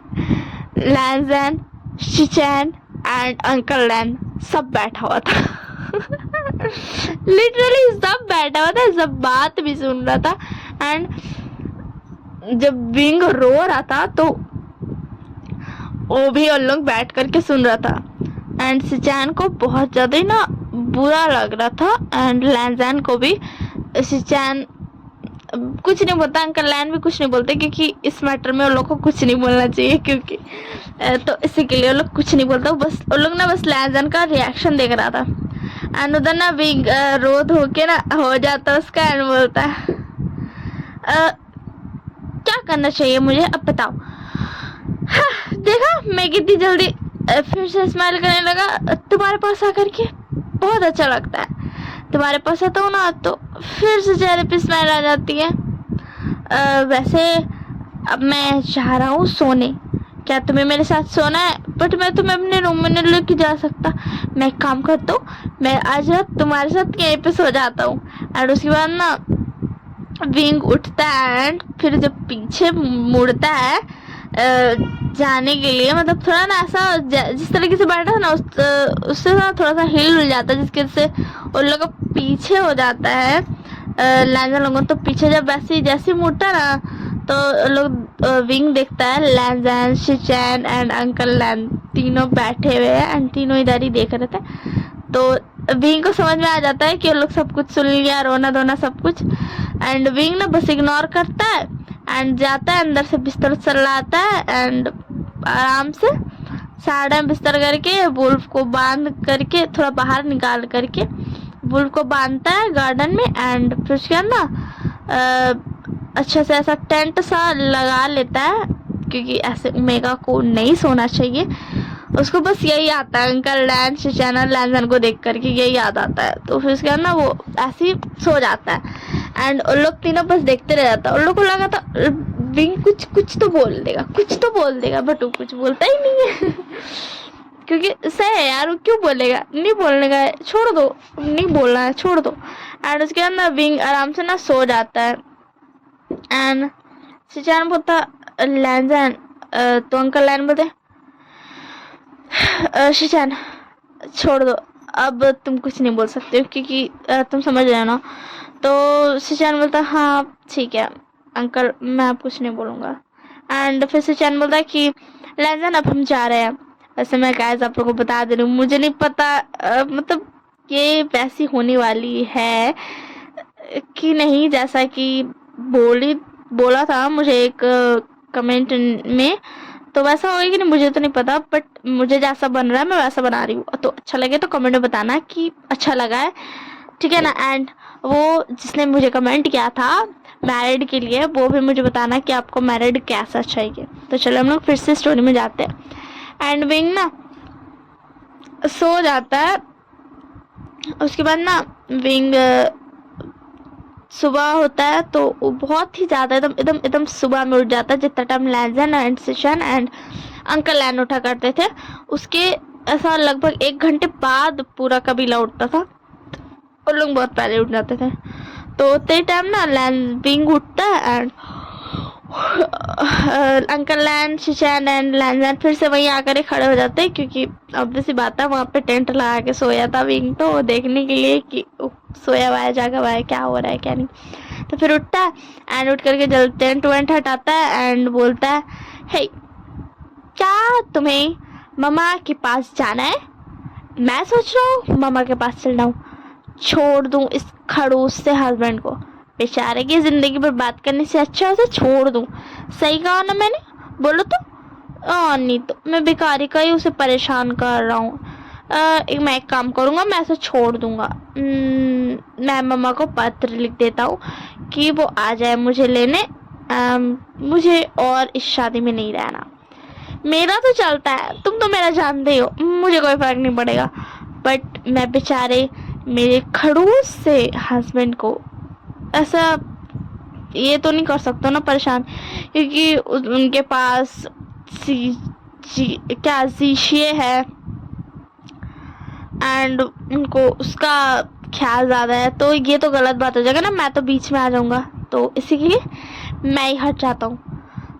लैंजन, शिचैन एंड अंकल लैन सब बैठा हुआ था। लिटरली सब बैठा हुआ था, सब बात भी सुन रहा था। एंड जब विंग रो रहा था तो वो भी उन लोग बैठ करके सुन रहा था। एंड सिचैन को बहुत ज़्यादा ही ना बुरा लग रहा था एंड लैंजैन को भी। सिचैन कुछ नहीं बोलता, अंकल लैन भी कुछ नहीं बोलते क्योंकि इस मैटर में उन लोग को कुछ नहीं बोलना चाहिए, क्योंकि तो इसी के लिए वो लोग कुछ नहीं बोलता। बस उन लोग ना बस लैंजैन का रिएक्शन देख रहा था। एंड उधर ना विंग रो धो के ना हो जाता उसका एंड बोलता है क्या करना चाहिए मुझे अब बताओ। हाँ, देखा मैं कितनी जल्दी फिर से स्माइल करने लगा, तुम्हारे पास आकर के बहुत अच्छा लगता है, तुम्हारे पास आता हूँ ना तो फिर से चेहरे पे स्माइल आ जाती है। वैसे अब मैं जा रहा हूँ सोने, क्या तुम्हें मेरे साथ सोना है? बट मैं तुम्हें अपने रूम में नहीं लेके जा सकता, मैं एक काम करता हूँ मैं आज रात तुम्हारे साथ यहीं पे सो जाता हूँ। एंड उसके बाद ना विंग उठता है एंड फिर जब पीछे मुड़ता है जाने के लिए, मतलब थोड़ा ना ऐसा जिस तरीके से बैठा था ना उससे ना थोड़ा सा हिल जाता है, जिसके से उन लोग का पीछे हो जाता है लैंजन लोगों। तो पीछे जब जैसे मुड़ता ना तो लोग विंग देखता है लैंजन, शिचैन एंड अंकल लैन तीनों बैठे हुए हैं एंड तीनों इधर ही देख रहे थे। तो विंग को समझ में आ जाता है कि वो लोग सब कुछ सुन लिया, रोना धोना सब कुछ। एंड विंग ना बस इग्नोर करता है एंड जाता है अंदर से बिस्तर चलाता है एंड आराम से साइड में बिस्तर करके वुल्फ को बांध करके थोड़ा बाहर निकाल करके वुल्फ को बांधता है गार्डन में। एंड फिर उसके बाद ना अच्छा से ऐसा टेंट सा लगा लेता है, क्योंकि ऐसे ओमेगा को नहीं सोना चाहिए, उसको बस यही आता है अंकल लैन, शिचैन और लैंजन को देख करके यही याद आता है। तो फिर उसके बाद ना वो ऐसे ही सो जाता है एंड उन लोग तीनों बस देखते रह जाता है। उन लोग को लगा था विंग कुछ तो बोल देगा, बट वो कुछ बोलता ही नहीं है। क्योंकि सही है यार, वो क्यों बोलेगा, नहीं बोलने का है, छोड़ दो, नहीं बोलना है छोड़ दो। एंड उसके बाद ना विंग आराम से ना सो जाता है एंड शिचैन बोलता लैंजन, तो अंकल लैन बोलते शिचैन छोड़ दो, अब तुम कुछ नहीं बोल सकते हो क्योंकि तुम समझ रहे हो ना। तो शिचैन बोलता हाँ ठीक है अंकल, मैं अब कुछ नहीं बोलूँगा। एंड फिर शिचैन बोलता है कि लैंजन अब हम जा रहे हैं। वैसे मैं गाइस आप लोगों को बता दे रही हूँ, मुझे नहीं पता मतलब ये वैसी होने वाली है कि नहीं जैसा कि बोला था मुझे एक कमेंट में, तो वैसा होगा कि नहीं मुझे तो नहीं पता, बट मुझे जैसा बन रहा है मैं वैसा बना रही हूँ। तो अच्छा लगे तो कमेंट में बताना कि अच्छा लगा है, ठीक है ना। एंड वो जिसने मुझे कमेंट किया था मैरिड के लिए, वो भी मुझे बताना कि आपको मैरिड कैसा चाहिए। तो चलो हम लोग फिर से स्टोरी में जाते हैं। एंड विंग ना सो जाता है। उसके बाद ना विंग सुबह होता है तो वो बहुत ही ज़्यादा एकदम सुबह में उठ जाता है, जितना टाइम लैंजन एंड शिचैन एंड अंकल लैन उठा करते थे उसके ऐसा लगभग 1 घंटे बाद पूरा कबीला उठता था, और लोग बहुत पहले उठ जाते थे। तो उतने टाइम ना विंग उठता है एंड अंकल लैन, शिचैन एंड लैंजन फिर से वहीं आकर ही खड़े हो जाते हैं, क्योंकि ऑब्वियस बात है वहाँ पे टेंट लगा के सोया था विंग, तो देखने के लिए कि सोया हुआ है जागा हुआ है क्या हो रहा है क्या नहीं। तो फिर उठता है एंड उठ करके जल्द टेंट वेंट हटाता है एंड बोलता है हे क्या तुम्हें मम्मा के पास जाना है? मैं सोच रहा हूँ मामा के पास चल जाऊँ, छोड़ दूँ इस खड़ूस से हस्बैंड को, बेचारे की जिंदगी बर्बाद करने से अच्छा उसे छोड़ दूँ। सही कहा ना मैंने, बोलो तो। नहीं तो मैं बेकारी का ही उसे परेशान कर रहा हूँ। मैं एक काम करूँगा, मैं ऐसे छोड़ दूँगा। मैं मम्मा को पत्र लिख देता हूँ कि वो आ जाए मुझे लेने। मुझे और इस शादी में नहीं रहना। मेरा तो चलता है, तुम तो मेरा जानते ही हो, मुझे कोई फर्क नहीं पड़ेगा। बट मैं बेचारे मेरे खड़ूस से हस्बैंड को ऐसा ये तो नहीं कर सकता ना परेशान, क्योंकि उनके पास क्या शीशे है एंड उनको उसका ख्याल ज़्यादा है, तो ये तो गलत बात हो जाएगा ना, मैं तो बीच में आ जाऊंगा, तो इसी के लिए मैं ही हट जाता हूँ।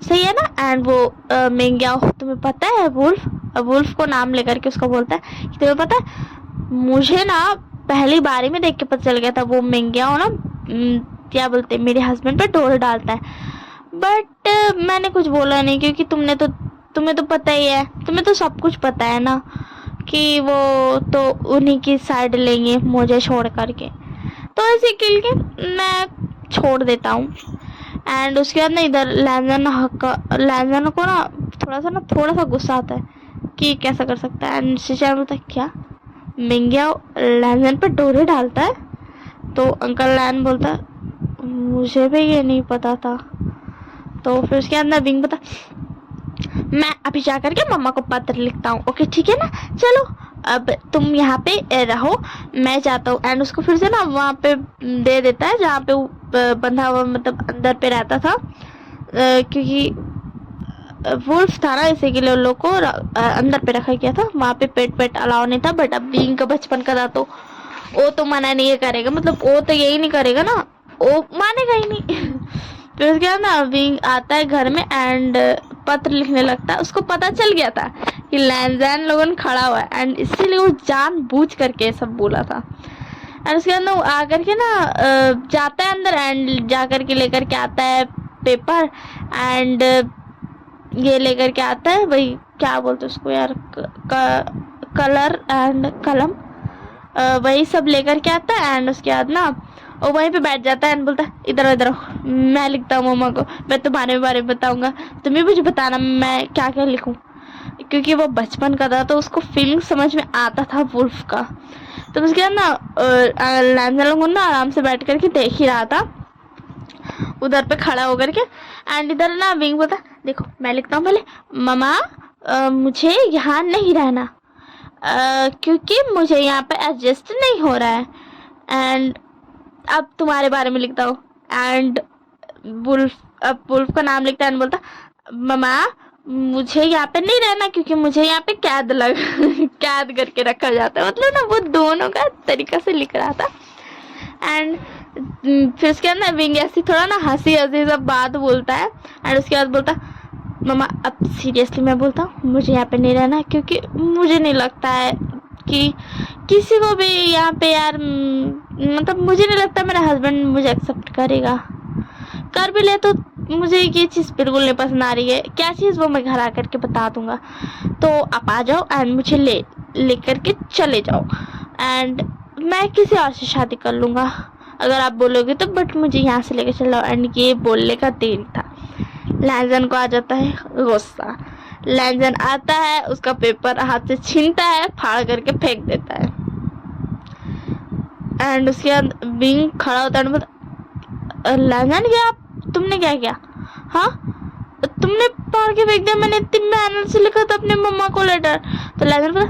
सही है ना। एंड वो मेंग्या, तुम्हें पता है वुल्फ को नाम लेकर के उसको बोलता है कि तुम्हें पता है मुझे ना पहली बारी में देख के पता चल गया था, वो मेंग्या हो ना क्या बोलते मेरे हस्बैंड पे डोर डालता है। बट मैंने कुछ बोला नहीं, क्योंकि तुम्हें तो पता ही है, तुम्हें तो सब कुछ पता है ना कि वो तो उन्हीं की साइड लेंगे मुझे छोड़ करके, तो इसी के लिए मैं छोड़ देता हूँ। एंड उसके बाद ना इधर लैंजन को ना थोड़ा सा गुस्सा आता है कि कैसा कर सकता है। एंड शिशा बोलता है क्या मिंगिया लैंजन पर डोरे डालता है? तो अंकल लैन बोलता है मुझे भी ये नहीं पता था। तो फिर उसके बाद ना विंग बता मैं अभी जा करके मम्मा को पत्र लिखता हूँ। ओके ठीक है ना, चलो अब तुम यहाँ पे रहो, मैं जाता हूँ। एंड उसको फिर से ना वहाँ पे दे देता है जहाँ पे वो बंधा हुआ, मतलब अंदर पे रहता था, क्योंकि वुल्फ था ना, इसी के लिए उन लोग को अंदर पे रखा गया था। वहाँ पे पेट अलाउ नहीं था। बट अब बीइंग का बचपन का था तो वो तो मना नहीं करेगा, मतलब वो तो यही नहीं करेगा ना, वो मानेगा ही नहीं। तो उसके बाद ना विंग आता है घर में एंड पत्र लिखने लगता है। उसको पता चल गया था कि लैंजैन लोगन खड़ा हुआ है एंड इसीलिए वो जानबूझ करके सब बोला था। एंड उसके बाद ना आकर के ना जाता है अंदर एंड जाकर के लेकर के आता है पेपर एंड ये लेकर के आता है, वही क्या बोलते उसको यार, कलर एंड कलम, वही सब लेकर के आता है। एंड उसके बाद ना वो वहीं पे बैठ जाता है एंड बोलता है इधर मैं लिखता हूँ मम्मा को, मैं तुम्हारे बारे में बताऊंगा, तुम्हें मुझे बताना मैं क्या क्या लिखूं। क्योंकि वो बचपन का था तो उसको फीलिंग समझ में आता था वुल्फ का। तो उसके बाद ना लैंजन लोग ना आराम से बैठ करके देख ही रहा था उधर पे खड़ा होकर के। एंड इधर ना विंग बोलता देखो मैं लिखता हूँ पहले, मम्मा मुझे यहाँ नहीं रहना, क्योंकि मुझे यहाँ पे एडजस्ट नहीं हो रहा है। एंड अब तुम्हारे बारे में लिखता हूँ। एंड वुल्फ का नाम लिखता है एंड बोलता मम्मा मुझे यहाँ पे नहीं रहना, क्योंकि मुझे यहाँ पे कैद करके रखा जाता है। मतलब ना वो दोनों का तरीका से लिख रहा था। एंड फिर उसके बाद ना विंग ऐसी थोड़ा ना हंसी सब बात बोलता है एंड उसके बाद बोलता मम्मा अब सीरियसली मैं बोलता हूँ मुझे यहाँ पे नहीं रहना, क्योंकि मुझे नहीं लगता है कि किसी को भी यहाँ पे यार, मतलब मुझे नहीं लगता मेरा हस्बैंड मुझे एक्सेप्ट करेगा, कर भी ले तो मुझे ये चीज़ बिल्कुल नहीं पसंद आ रही है। क्या चीज़ वो मैं घर आकर के बता दूंगा, तो आप आ जाओ एंड मुझे ले करके चले जाओ एंड मैं किसी और से शादी कर लूँगा अगर आप बोलोगे तो, बट मुझे यहाँ से लेकर चलो। एंड ये बोलने का देरी था। लैंजन को आ जाता है गुस्सा। लैंजन आता है, उसका पेपर हाथ से छीनता है, फाड़ करके फेंक देता है। एंड उसके बाद विंग खड़ा होता है, मतलब लैंजन क्या तुमने क्या किया? हाँ तुमने फाड़ के फेंक दिया, मैंने इतनी मेहनत से लिखा था अपने मम्मा को लेटर। तो लैंजन बोला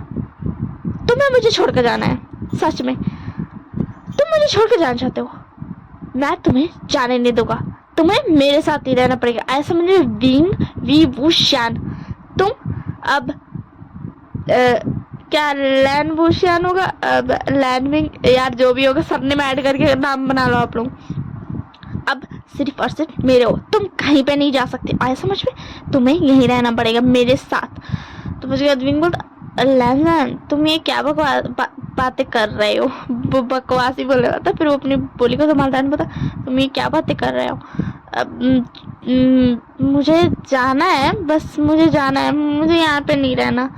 तुम्हें मुझे छोड़ कर जाना है, सच में तुम मुझे छोड़ कर जाना चाहते हो? मैं तुम्हें जाने नहीं दूंगा, तुम्हें मेरे साथ ही रहना पड़ेगा। ऐसा मुझे विंग वी वुशियान, तुम अब क्या लैन वुशियान होगा, अब लैन विंग, यार जो भी होगा सबने में ऐड करके नाम बना लो आप लोग। अब सिर्फ और सिर्फ मेरे हो, तुम कहीं पे नहीं जा सकते, आया समझ में, तुम्हें यहीं रहना पड़ेगा मेरे साथ। तो मुझे विंग बोलता लैन तुम ये क्या बातें कर रहे हो? वो बकवास ही बोल रहा था। फिर वो अपनी बोली को संभालता है, पता तुम ये क्या बातें कर रहे हो? अब मुझे जाना है, बस मुझे जाना है, मुझे यहाँ पे नहीं रहना।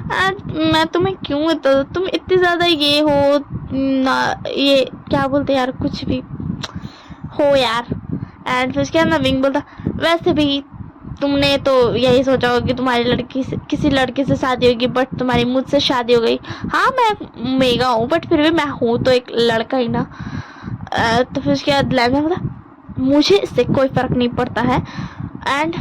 मैं तुम्हें क्यों, तो तुम इतनी ज़्यादा ये हो ना, ये क्या बोलते यार, कुछ भी हो यार। एंड फिर उसके बाद ना विंग बोलता, वैसे भी तुमने तो यही सोचा होगा कि तुम्हारी लड़की से, किसी लड़के से शादी होगी, बट तुम्हारी मुझसे शादी हो गई। हाँ मैं मेगा हूँ, बट फिर भी मैं हूँ तो एक लड़का ही ना। तो फिर उसके बाद लैंडन बोला, मुझे इससे कोई फर्क नहीं पड़ता है, एंड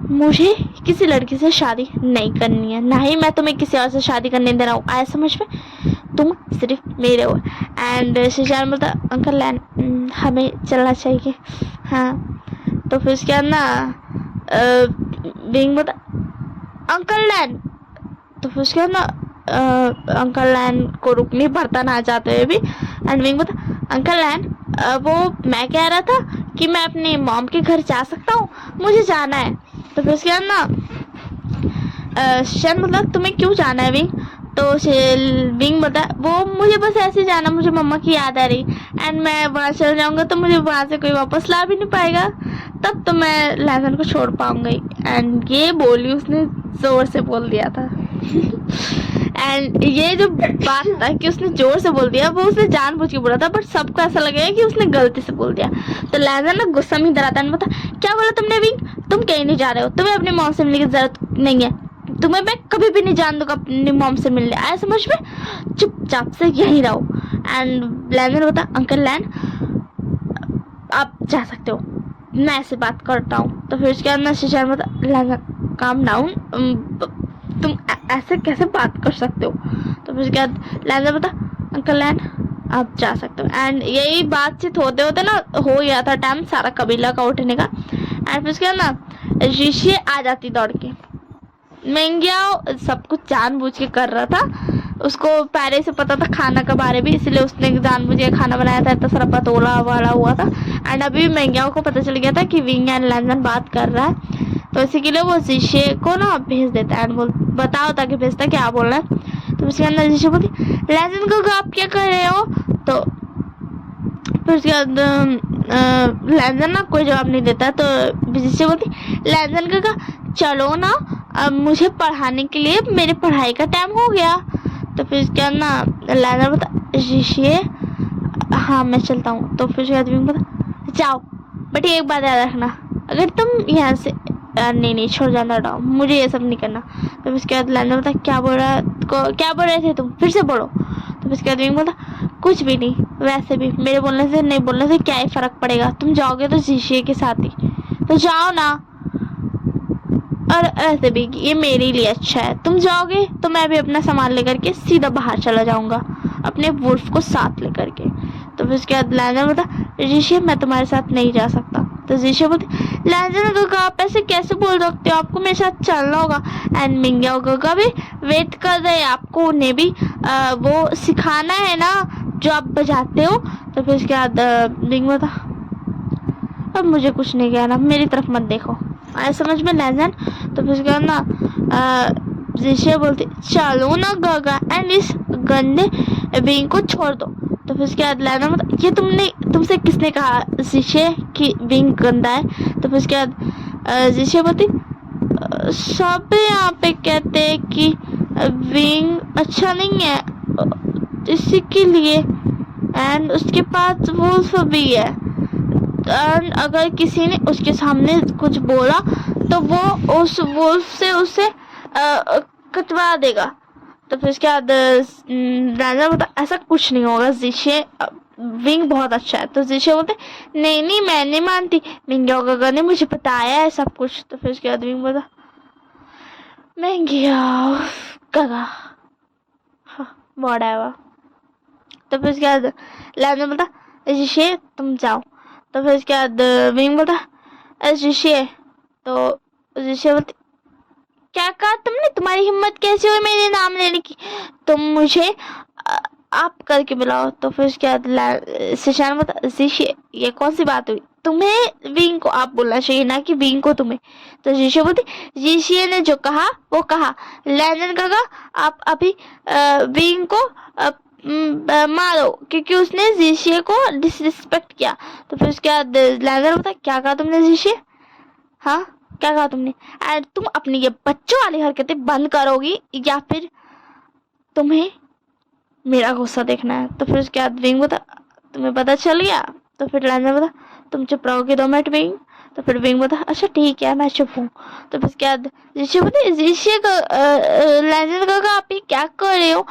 मुझे किसी लड़की से शादी नहीं करनी है, ना ही मैं तुम्हें किसी और से शादी करने दे रहा हूँ, आया समझ में, तुम सिर्फ मेरे हो। एंड शिशान बोलता, अंकल लैन हमें चलना चाहिए। हाँ तो फिर उसके बाद ना बिंग बोलता, अंकल लैन। तो फिर उसके बाद ना अंकल लैन को रुक नहीं पड़ता ना चाहते हुए भी। एंड बिंग बोलता, अंकल लैन वो मैं कह रहा था कि मैं अपनी मॉम के घर जा सकता हूँ, मुझे जाना है। तो फिर उसके बाद ना शिशान बोलता, तुम्हें क्यों जाना है विंग? तो विंग बोलता, वो मुझे बस ऐसे जाना, मुझे मम्मा की याद आ रही, एंड मैं वहाँ चल जाऊंगा तो मुझे वहाँ से कोई वापस ला भी नहीं पाएगा, तब तो मैं लैंडन को छोड़ पाऊंगा। एंड ये बोली उसने जोर से बोल दिया था। एंड ये जो बात था कि उसने जोर से बोल दिया, वो उसने जानबूझ के बोला था, बट सबको ऐसा लगेगा कि उसने गलती से बोल दिया। तो लैंडन ना गुस्सा में इधर आता है, बता, क्या बोला तुमने विंग? तुम कहीं नहीं जा रहे हो, तुम्हें अपनी मॉम से मिलने की जरूरत नहीं है, तुम्हें मैं कभी भी नहीं जान दूंगा अपनी मॉम से मिलने, आया समझ में, चुपचाप से यहीं रहो। एंड लैंडन बता, अंकल लैंड आप जा सकते हो, मैं ऐसे बात करता हूँ। तो फिर उसके बाद मैं शिशान बता, लैंडन काम डाउन, तुम ऐसे कैसे बात कर सकते हो? तो फिर उसके बाद लैंडन बता, अंकल लैंड आप जा सकते हो। एंड यही बातचीत होते होते ना हो गया था टाइम सारा कबीला का उठने का। एंड फिर उसके बाद ना शीशे आ जाती दौड़ के। मेंग्याओ सब कुछ जानबूझ के कर रहा था, उसको पहले से पता था खाना के बारे में, इसलिए उसने जानबूझ के खाना बनाया था, इतना सारा पतोला वाला हुआ था। एंड अभी मेंग्याओ को पता चल गया था कि विंग एंड लैंडन बात कर रहा है, तो इसी के लिए वो शीशे को ना भेज देता है, एंड बोल बताओ ताकि भेजता क्या बोलना है। तो उसके अंदर शीशे बोलती, लैंडन को आप क्या कर रहे हो? तो फिर उसके बाद लैंडन ना कोई जवाब नहीं देता, तो शीशे बोलती, लैंडन का चलो ना, अब मुझे पढ़ाने के लिए, मेरे पढ़ाई का टाइम हो गया। तो फिर क्या ना लैंडन बता, शीशे हाँ मैं चलता हूँ। तो फिर उसके बाद बता, जाओ, बट एक बात याद रखना, अगर तुम यहाँ से नहीं छोड़ जाना डाओ, मुझे ये सब नहीं करना। तो फिर उसके बाद लैंडन बता, क्या बोल रहे थे तुम, फिर से बोलो। तो फिर उसके बाद बोलता, कुछ भी नहीं, वैसे भी मेरे बोलने से नहीं बोलने से क्या ही फर्क पड़ेगा, तुम जाओगे तो शीशे के साथ ही, तो जाओ ना। और ऐसे भी ये मेरे लिए अच्छा है, तुम जाओगे तो मैं भी अपना सामान लेकर के सीधा बाहर चला जाऊंगा, अपने वुल्फ को साथ लेकर के। तो फिर उसके बाद लैंडन बोलता, ऋषि मैं तुम्हारे साथ नहीं जा सकता। तो ऋषि बोलती, लैंडन गगा आप ऐसे कैसे बोल सकते हो, आपको मेरे साथ चलना होगा। एंड मिंग्याओ गगा भी वेट कर रहे हैं, आपको उन्हें भी वो सिखाना है ना जो आप बजाते हो। तो फिर उसके बाद मिंग बोलता, अब मुझे कुछ नहीं कहना, मेरी तरफ मत देखो, आया समझ में लैंडन। तो फिर उसके बाद ना ऋषि बोलती, चलो ना गगा एंड इस गंदे विंग को छोड़ दो। तो फिर उसके बाद लैंडन बोलता, ये तुमसे किसने कहा ऋषि कि विंग गंदा है? तो फिर उसके बाद ऋषि बोलती, सब यहाँ पे कहते हैं कि विंग अच्छा नहीं है, इसी के लिए, एंड उसके पास वुल्फ भी है, एंड अगर किसी ने उसके सामने कुछ बोला तो वो उस वुल्फ से उसे कटवा देगा। तो फिर उसके बाद राजा बोलता, ऐसा कुछ नहीं होगा ज़िशे, विंग बहुत अच्छा है। तो ज़िशे बोलते, नहीं मैं नहीं मानती, मिंग्याओ गगा ने मुझे बताया है सब कुछ। तो फिर उसके बाद विंग बोलता, मिंग्याओ गगा हाँ वॉटएवर। तो फिर उसके बाद लैंडन बोलता, ज़िशे तुम जाओ। तो फिर उसके बाद विंग बोलता, ऋषि। तो ऋषि बोलती, क्या कहा तुमने, तुम्हारी हिम्मत कैसे हुई मेरे नाम लेने की, तुम मुझे आप करके बुलाओ। तो फिर उसके बाद शिशान बोलता, ऋषि ये कौन सी बात हुई, तुम्हें विंग को आप बोलना चाहिए ना कि विंग को तुम्हें। तो ऋषि बोलती, ऋषि ने जो कहा वो कहा, लैंडन कहा आप अभी विंग को मारो क्योंकि उसने ऋषि को डिसरिस्पेक्ट किया। तो फिर उसके बाद लैंडन बोलता, क्या कहा तुमने ऋषि? हाँ क्या कहा तुमने? एंड तुम अपनी ये बच्चों वाली हरकतें बंद करोगी या फिर तुम्हें मेरा गुस्सा देखना है। तो फिर उसके बाद विंग बोला तुम्हें पता चल गया? तो फिर लैंजन बोला तुम चुप रहोगे 2 मिनट विंग? तो फिर विंग बोला अच्छा ठीक है मैं चुप हूँ। तो फिर उसके बाद ऋषि बोले ऋषि को लैंजन कहा आप ये क्या कर रहे हो?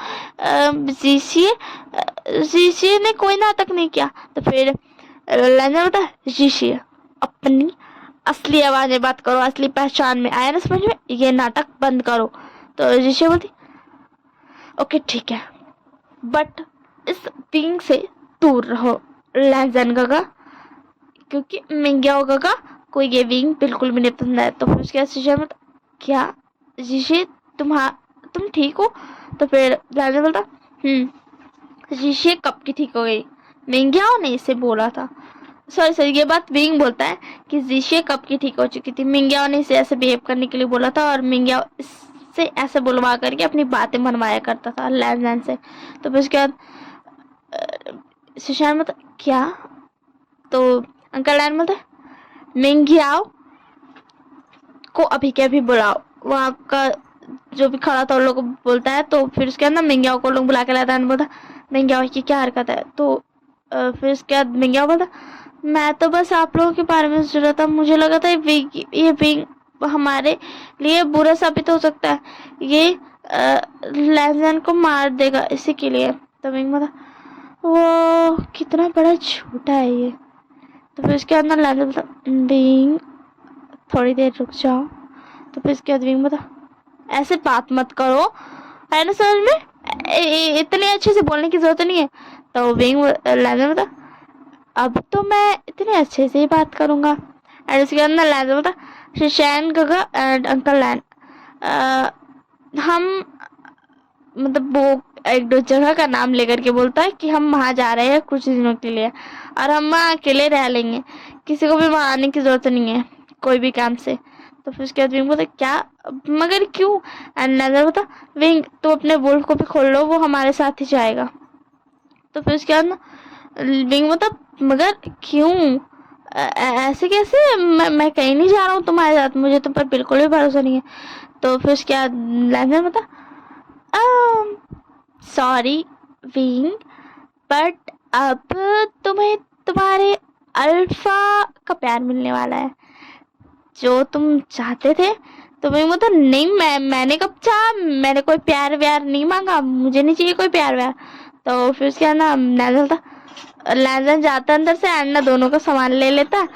ऋषि ने कोई नाटक नहीं किया। तो फिर लैंजन बोला ऋषि अपनी असली आवाज में बात करो, असली पहचान में, आया ना समझ में? ये नाटक बंद करो। तो ऋषि बोलती ओके ठीक है बट इस विंग से दूर रहो लैंजन काका, क्योंकि मिंग्याओ काका को ये विंग बिल्कुल भी नहीं पसंद है। तो फिर उसके बाद शीशे में क्या ऋषि तुम ठीक हो? तो फिर लैंजन बोलता ऋषि कब की ठीक हो गई? मिंग्याओ ने इसे बोला था। सॉरी ये बात विंग बोलता है कि ऋषि कब की ठीक हो चुकी थी। मिंग्याओ ने इसे ऐसे बिहेव करने के लिए बोला था और मिंग्याओ से ऐसे बुलवा करके अपनी बातें मनवाया करता था लैंजन से। तो फिर उसके बाद सुशांत मतलब क्या? तो अंकल लैन बोलता मिंग्याओ को अभी के अभी बुलाओ। वो आपका जो भी खड़ा था उन लोग को बोलता है। तो फिर उसके बाद ना मिंग्याओ को लोग बुला के लाता है, बोलता मिंग्याओ की क्या हरकत है? तो फिर उसके बाद मिंग्याओ बोलता मैं तो बस आप लोगों के बारे में सोच रहा था, मुझे लगा था ये विंग हमारे लिए बुरा साबित हो सकता है, ये लैंजन को मार देगा इसी के लिए। तो विंग बोला वो कितना बड़ा झूठा है ये। तो फिर उसके बाद ना लैंजन बोला विंग थोड़ी देर रुक जाओ। तो फिर उसके बाद विंग बोला ऐसे बात मत करो, है ना समझ में? इतने अच्छे से बोलने की जरूरत नहीं है। तो विंग लैंजन बोला अब तो मैं इतने अच्छे से ही बात करूंगा। एंड उसके बाद ना लैंजन बोला शशैन काका एंड अंकल लैन हम मतलब वो एक दो जगह का नाम लेकर के बोलता है कि हम वहाँ जा रहे हैं कुछ दिनों के लिए और हम वहाँ अकेले रह लेंगे, किसी को भी वहाँ आने की जरूरत नहीं है कोई भी काम से। तो फिर उसके बाद विंग बोलता क्या मगर क्यों? एंड नजर बोलता विंग तो अपने वुल्फ को भी खोल लो, वो हमारे साथ ही जाएगा। तो फिर उसके बाद ना विंग बोलता मगर क्यों? ऐसे कैसे? मैं कहीं नहीं जा रहा हूँ तुम्हारे साथ, मुझे तुम पर बिल्कुल भी भरोसा नहीं है। तो फिर उसके बाद लैंजन बोलता सॉरी विंग बट अब तुम्हें तुम्हारे अल्फा का प्यार मिलने वाला है जो तुम चाहते थे। तो विंग बोलता नहीं मैंने कब चाहा, मैंने कोई प्यार व्यार नहीं मांगा, मुझे नहीं चाहिए कोई प्यार व्यार। तो फिर उसके बाद ना लैंजन जाता अंदर से एंड ना दोनों का सामान ले लेता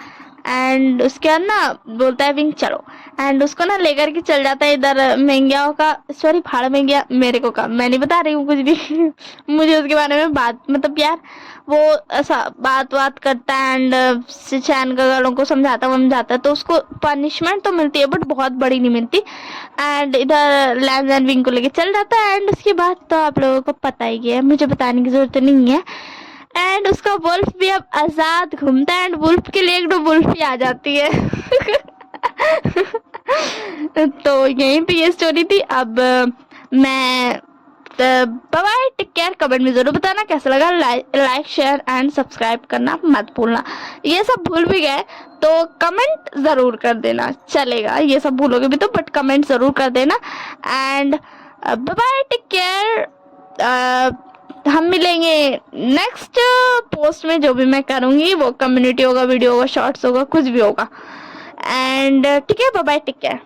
एंड उसके बाद ना बोलता है विंग चलो एंड उसको ना लेकर के चल जाता है इधर मिंग्याओ का सॉरी भाड़ में गया मेरे को का मैं नहीं बता रही हूँ कुछ भी मुझे उसके बारे में बात मतलब यार वो ऐसा बात करता है एंड शिचैन का लोगों को समझाता है तो उसको पनिशमेंट तो मिलती है बट बहुत बड़ी नहीं मिलती। एंड इधर लैंजन विंग को लेके चल जाता है एंड उसके बाद तो आप लोगों को पता ही है, मुझे बताने की जरूरत नहीं है। एंड उसका वुल्फ भी अब आजाद घूमता है एंड वुल्फ के लिए एक दो वुल्फ भी आ जाती है तो यहीं पे ये स्टोरी थी। अब मैं bye bye, take care. Comment में जरूर बताना कैसा लगा, लाइक शेयर एंड सब्सक्राइब करना मत भूलना। ये सब भूल भी गए तो कमेंट जरूर कर देना, चलेगा ये सब भूलोगे भी तो बट कमेंट जरूर कर देना। And bye bye, take care. हम मिलेंगे नेक्स्ट पोस्ट में, जो भी मैं करूंगी वो कम्युनिटी होगा, वीडियो होगा, शॉर्ट्स होगा, कुछ भी होगा। एंड ठीक है, बाय बाय, टेक केयर।